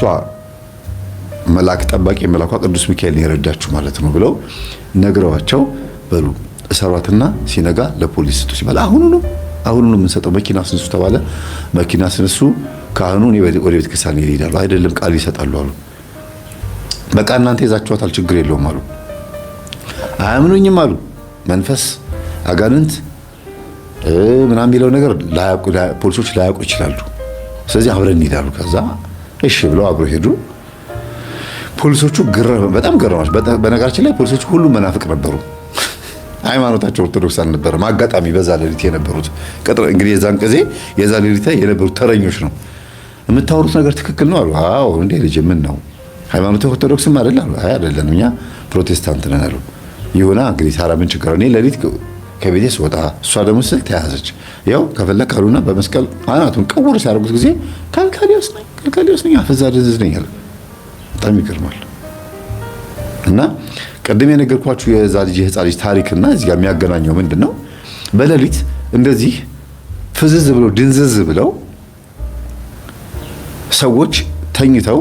መልአክ ጠባቂ መልአኳ ቅዱስ ሚካኤል ነው የረዳችሁ ማለት ነው ብለው ነግረዋቸው በሉ እሰሯትና ሲነጋ ለፖሊስ ስጡ ሲባል አሁኑ ነው የምንሰጠው። መኪና አስነሱ ተባለ። መኪና አስነሱ። ካህኑ ወደ ቤተ ክርስቲያን ይሄዳሉ። አይደለም ቃል ይሰጣሉ አሉ። በቃ እናንተ ይዛችኋታል ችግር የለውም አሉ። አያምኑኝም አሉ። መንፈስ አጋንንት ምናምን የሚለው ነገር ፖሊሶች ላያውቁ ይችላሉ። ስለዚህ አብረን እንሄዳሉ። ከዛ እሺ ብለው አብረው ሄዱ። ፖሊሶቹ በጣም ገረማቸው። በነገራችን ላይ ፖሊሶቹ ሁሉም መናፍቅ ነበሩ። ሃይማኖታቸው ኦርቶዶክስ አልነበረም። አጋጣሚ በዛ ሌሊት የነበሩት እንግዲህ የዛ ሌሊት የነበሩት ተረኞች ነው። የምታወሩት ነገር ትክክል ነው አሉ። አዎ እንዴ ልጅ ምን ነው ሃይማኖት ኦርቶዶክስም አይደል አሉ። አይ አይደለም እኛ ፕሮቴስታንት ነን አሉ። ይሁና እንግዲህ ታዲያ ምን ችግር? እኔ ሌሊት ከቤቴ ስወጣ እሷ ደግሞ ስል ተያዘች። ያው ከፈለክ አሉና በመስቀል አናቱን ቀውር ሲያደርጉት ጊዜ ከልካሊዮስ ነኝ አፈዛ ደንዝዝ ነኝ አለ። በጣም ይገርማል። እና ቀደም የነገርኳችሁ የዛ ልጅ የህፃን ልጅ ታሪክና እዚህ ጋር የሚያገናኘው ምንድነው? በሌሊት እንደዚህ ፍዝዝ ብለው ድንዝዝ ብለው ሰዎች ተኝተው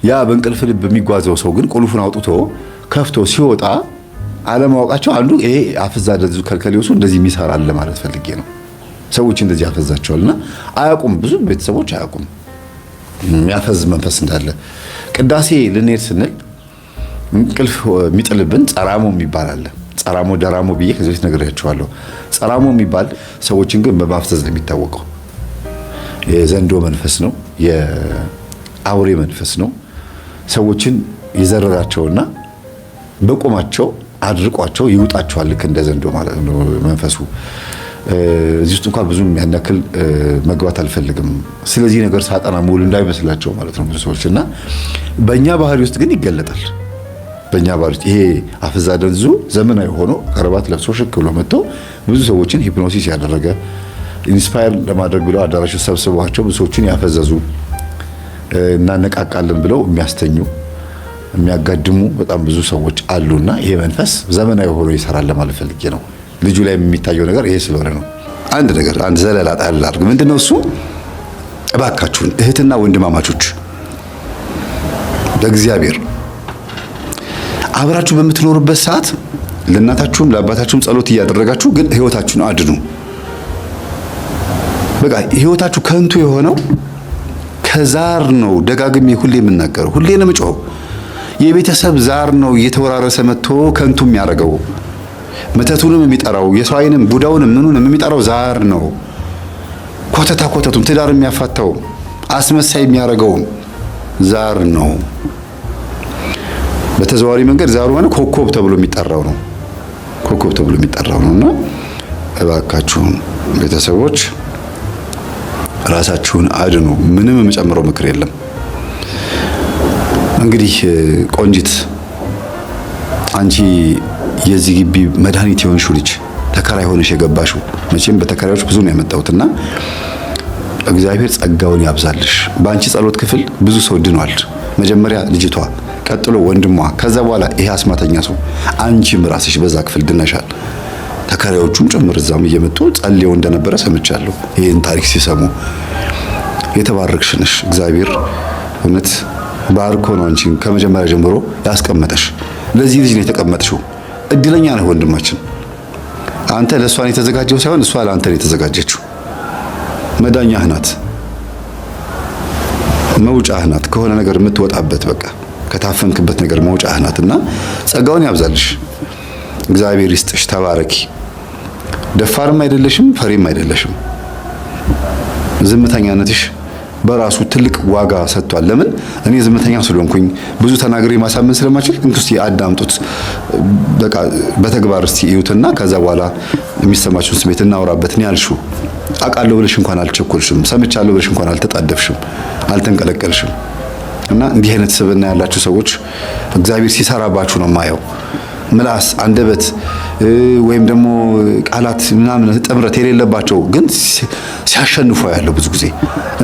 ያ በእንቅልፍ ልብ የሚጓዘው ሰው ግን ቁልፉን አውጥቶ ከፍቶ ሲወጣ አለማወቃቸው አንዱ ይሄ አፍዛ ደንዝዙ ከልካሊዮሱ እንደዚህ የሚሰራል ለማለት ፈልጌ ነው። ሰዎች እንደዚህ ያፈዛቸዋልና አያውቁም። ብዙ ቤተሰቦች አያውቁም የሚያፈዝ መንፈስ እንዳለ። ቅዳሴ ልንሄድ ስንል እንቅልፍ የሚጥልብን ጸራሞ የሚባል አለ። ጸራሞ ደራሞ ብዬ ከዚህ በፊት ነግሬያቸዋለሁ። ጸራሞ የሚባል ሰዎችን ግን በማፍዘዝ ነው የሚታወቀው። የዘንዶ መንፈስ ነው፣ የአውሬ መንፈስ ነው። ሰዎችን ይዘረራቸውና በቆማቸው አድርቋቸው ይውጣቸዋል። ልክ እንደ ዘንዶ ማለት ነው መንፈሱ። እዚህ ውስጥ እንኳን ብዙም ያን ያክል መግባት አልፈልግም። ስለዚህ ነገር ሳጠና ሙሉ እንዳይመስላቸው ማለት ነው ብዙ ሰዎች። እና በእኛ ባህሪ ውስጥ ግን ይገለጣል። በእኛ ባህሪ ውስጥ ይሄ አፍዛ ደንዝዙ ዘመናዊ ሆኖ ከረባት ለብሶ ሽክ ብሎ መጥቶ ብዙ ሰዎችን ሂፕኖሲስ ያደረገ ኢንስፓየር ለማድረግ ብለው አዳራሽ ሰብስበዋቸው ብዙ ሰዎችን ያፈዘዙ እናነቃቃለን ብለው የሚያስተኙ የሚያጋድሙ በጣም ብዙ ሰዎች አሉና ይሄ መንፈስ ዘመናዊ ሆኖ ይሰራል ለማለት ፈልጌ ነው። ልጁ ላይ የሚታየው ነገር ይሄ ስለሆነ ነው። አንድ ዘለላ ጣል አድርግ። ምንድነው እሱ? እባካችሁን እህትና ወንድማማቾች በእግዚአብሔር አብራችሁ በምትኖሩበት ሰዓት ለእናታችሁም ለአባታችሁም ጸሎት እያደረጋችሁ ግን ህይወታችሁን አድኑ። በቃ ህይወታችሁ ከንቱ የሆነው ከዛር ነው። ደጋግሜ ሁሌ የምናገረው ሁሌ ነው የምጮኸው። የቤተሰብ ዛር ነው እየተወራረሰ መጥቶ ከንቱ የሚያደርገው። መተቱንም የሚጠራው የሰዋይንም ቡዳውንም ምኑንም የሚጠራው ዛር ነው። ኮተቱም ትዳር የሚያፋታው አስመሳይ የሚያደርገው ዛር ነው። በተዘዋዋሪ መንገድ ዛሩ ሆነ ኮከብ ተብሎ የሚጠራው ነውና እባካችሁን ቤተሰቦች ራሳችሁን አድኑ። ምንም የምጨምረው ምክር የለም። እንግዲህ ቆንጂት አንቺ የዚህ ግቢ መድኃኒት የሆንሽው ልጅ ተከራይ ሆነሽ የገባሽው መቼም በተከራዮች ብዙ ነው ያመጣሁትና እግዚአብሔር ጸጋውን ያብዛልሽ። በአንቺ ጸሎት ክፍል ብዙ ሰው ድኗል። መጀመሪያ ልጅቷ፣ ቀጥሎ ወንድሟ፣ ከዛ በኋላ ይሄ አስማተኛ ሰው፣ አንቺም ራስሽ በዛ ክፍል ድነሻል። ተከራዮቹም ጭምር እዛም እየመጡ ጸልየው እንደነበረ ሰምቻለሁ። ይሄን ታሪክ ሲሰሙ የተባረክሽ ነሽ። እግዚአብሔር እውነት ባርኮ ነው አንቺን ከመጀመሪያ ጀምሮ ያስቀመጠሽ። ለዚህ ልጅ ነው የተቀመጥሽው። እድለኛ ነህ ወንድማችን። አንተ ለእሷ ነው የተዘጋጀው ሳይሆን እሷ ለአንተ ነው የተዘጋጀችው። መዳኛህ ናት፣ መውጫህ ናት። ከሆነ ነገር የምትወጣበት በቃ ከታፈንክበት ነገር መውጫህ ናትና ጸጋውን ያብዛልሽ። እግዚአብሔር ይስጥሽ። ተባረኪ። ደፋርም አይደለሽም፣ ፈሪም አይደለሽም። ዝምተኛነትሽ በራሱ ትልቅ ዋጋ ሰጥቷል። ለምን? እኔ ዝምተኛ ስለሆንኩኝ ብዙ ተናግሬ ማሳመን ስለማችል እንግዲህ አዳምጡት። በቃ በተግባር እስቲ እዩትና ከዛ በኋላ የሚሰማችሁን ስሜት እናወራበት። እኔ ያልሽው አውቃለሁ ብለሽ እንኳን አልቸኮልሽም። ሰምቻለሁ ብለሽ እንኳን አልተጣደፍሽም፣ አልተንቀለቀልሽም። እና እንዲህ አይነት ስብዕና ያላችሁ ሰዎች እግዚአብሔር ሲሰራባችሁ ነው ማየው። ምላስ፣ አንደበት ወይም ደግሞ ቃላት ምናምን ጥምረት የሌለባቸው ግን ሲያሸንፉ ያለው ብዙ ጊዜ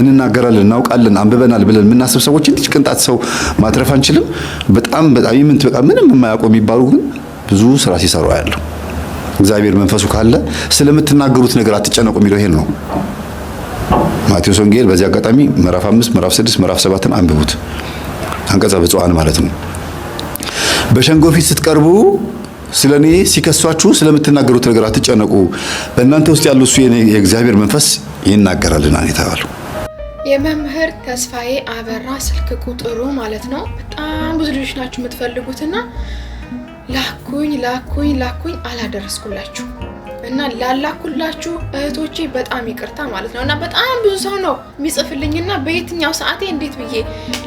እንናገራለን፣ እናውቃለን፣ አንብበናል ብለን የምናስብ ሰዎች እንዲህ ቅንጣት ሰው ማትረፍ አንችልም። በጣም በቃ ምንም የማያውቁ የሚባሉ ግን ብዙ ስራ ሲሰሩ ያለው እግዚአብሔር መንፈሱ ካለ ስለምትናገሩት ነገር አትጨነቁ የሚለው ይሄን ነው። ማቴዎስ ወንጌል በዚህ አጋጣሚ ምዕራፍ 5 ምዕራፍ 6 ምዕራፍ 7ን አንብቡት። አንቀጸ ብፁዓን ማለት ነው። በሸንጎ ፊት ስትቀርቡ ስለኔ ሲከሷችሁ ስለምትናገሩት ነገር አትጨነቁ፣ በእናንተ ውስጥ ያለው እሱ የእግዚአብሔር መንፈስ ይናገራልና የተባሉ የመምህር ተስፋዬ አበራ ስልክ ቁጥሩ ማለት ነው። በጣም ብዙ ልጆች ናችሁ የምትፈልጉትና ላኩኝ አላደረስኩላችሁ እና ላላኩላችሁ እህቶቼ በጣም ይቅርታ ማለት ነው። እና በጣም ብዙ ሰው ነው የሚጽፍልኝና በየትኛው ሰዓቴ እንዴት ብዬ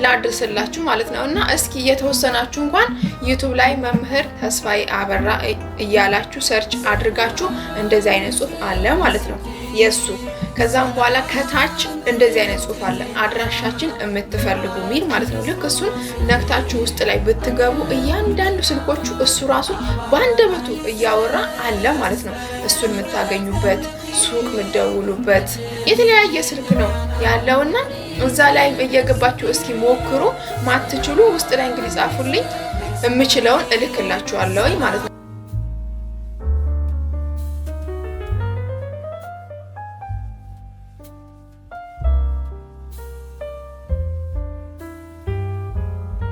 ላድርስላችሁ ማለት ነው። እና እስኪ የተወሰናችሁ እንኳን ዩቲዩብ ላይ መምህር ተስፋዬ አበራ እያላችሁ ሰርች አድርጋችሁ እንደዚህ አይነት ጽሁፍ አለ ማለት ነው። የሱ። ከዛም በኋላ ከታች እንደዚህ አይነት ጽሁፍ አለ፣ አድራሻችን የምትፈልጉ ሚል ማለት ነው። ልክ እሱን ነክታችሁ ውስጥ ላይ ብትገቡ እያንዳንዱ ስልኮቹ እሱ ራሱ በአንደበቱ እያወራ አለ ማለት ነው። እሱን የምታገኙበት ሱቅ የምትደውሉበት የተለያየ ስልክ ነው ያለውና እዛ ላይ እየገባችሁ እስኪ ሞክሩ። ማትችሉ ውስጥ ላይ እንግዲህ ጻፉልኝ፣ የምችለውን እልክላችኋለሁ ማለት ነው።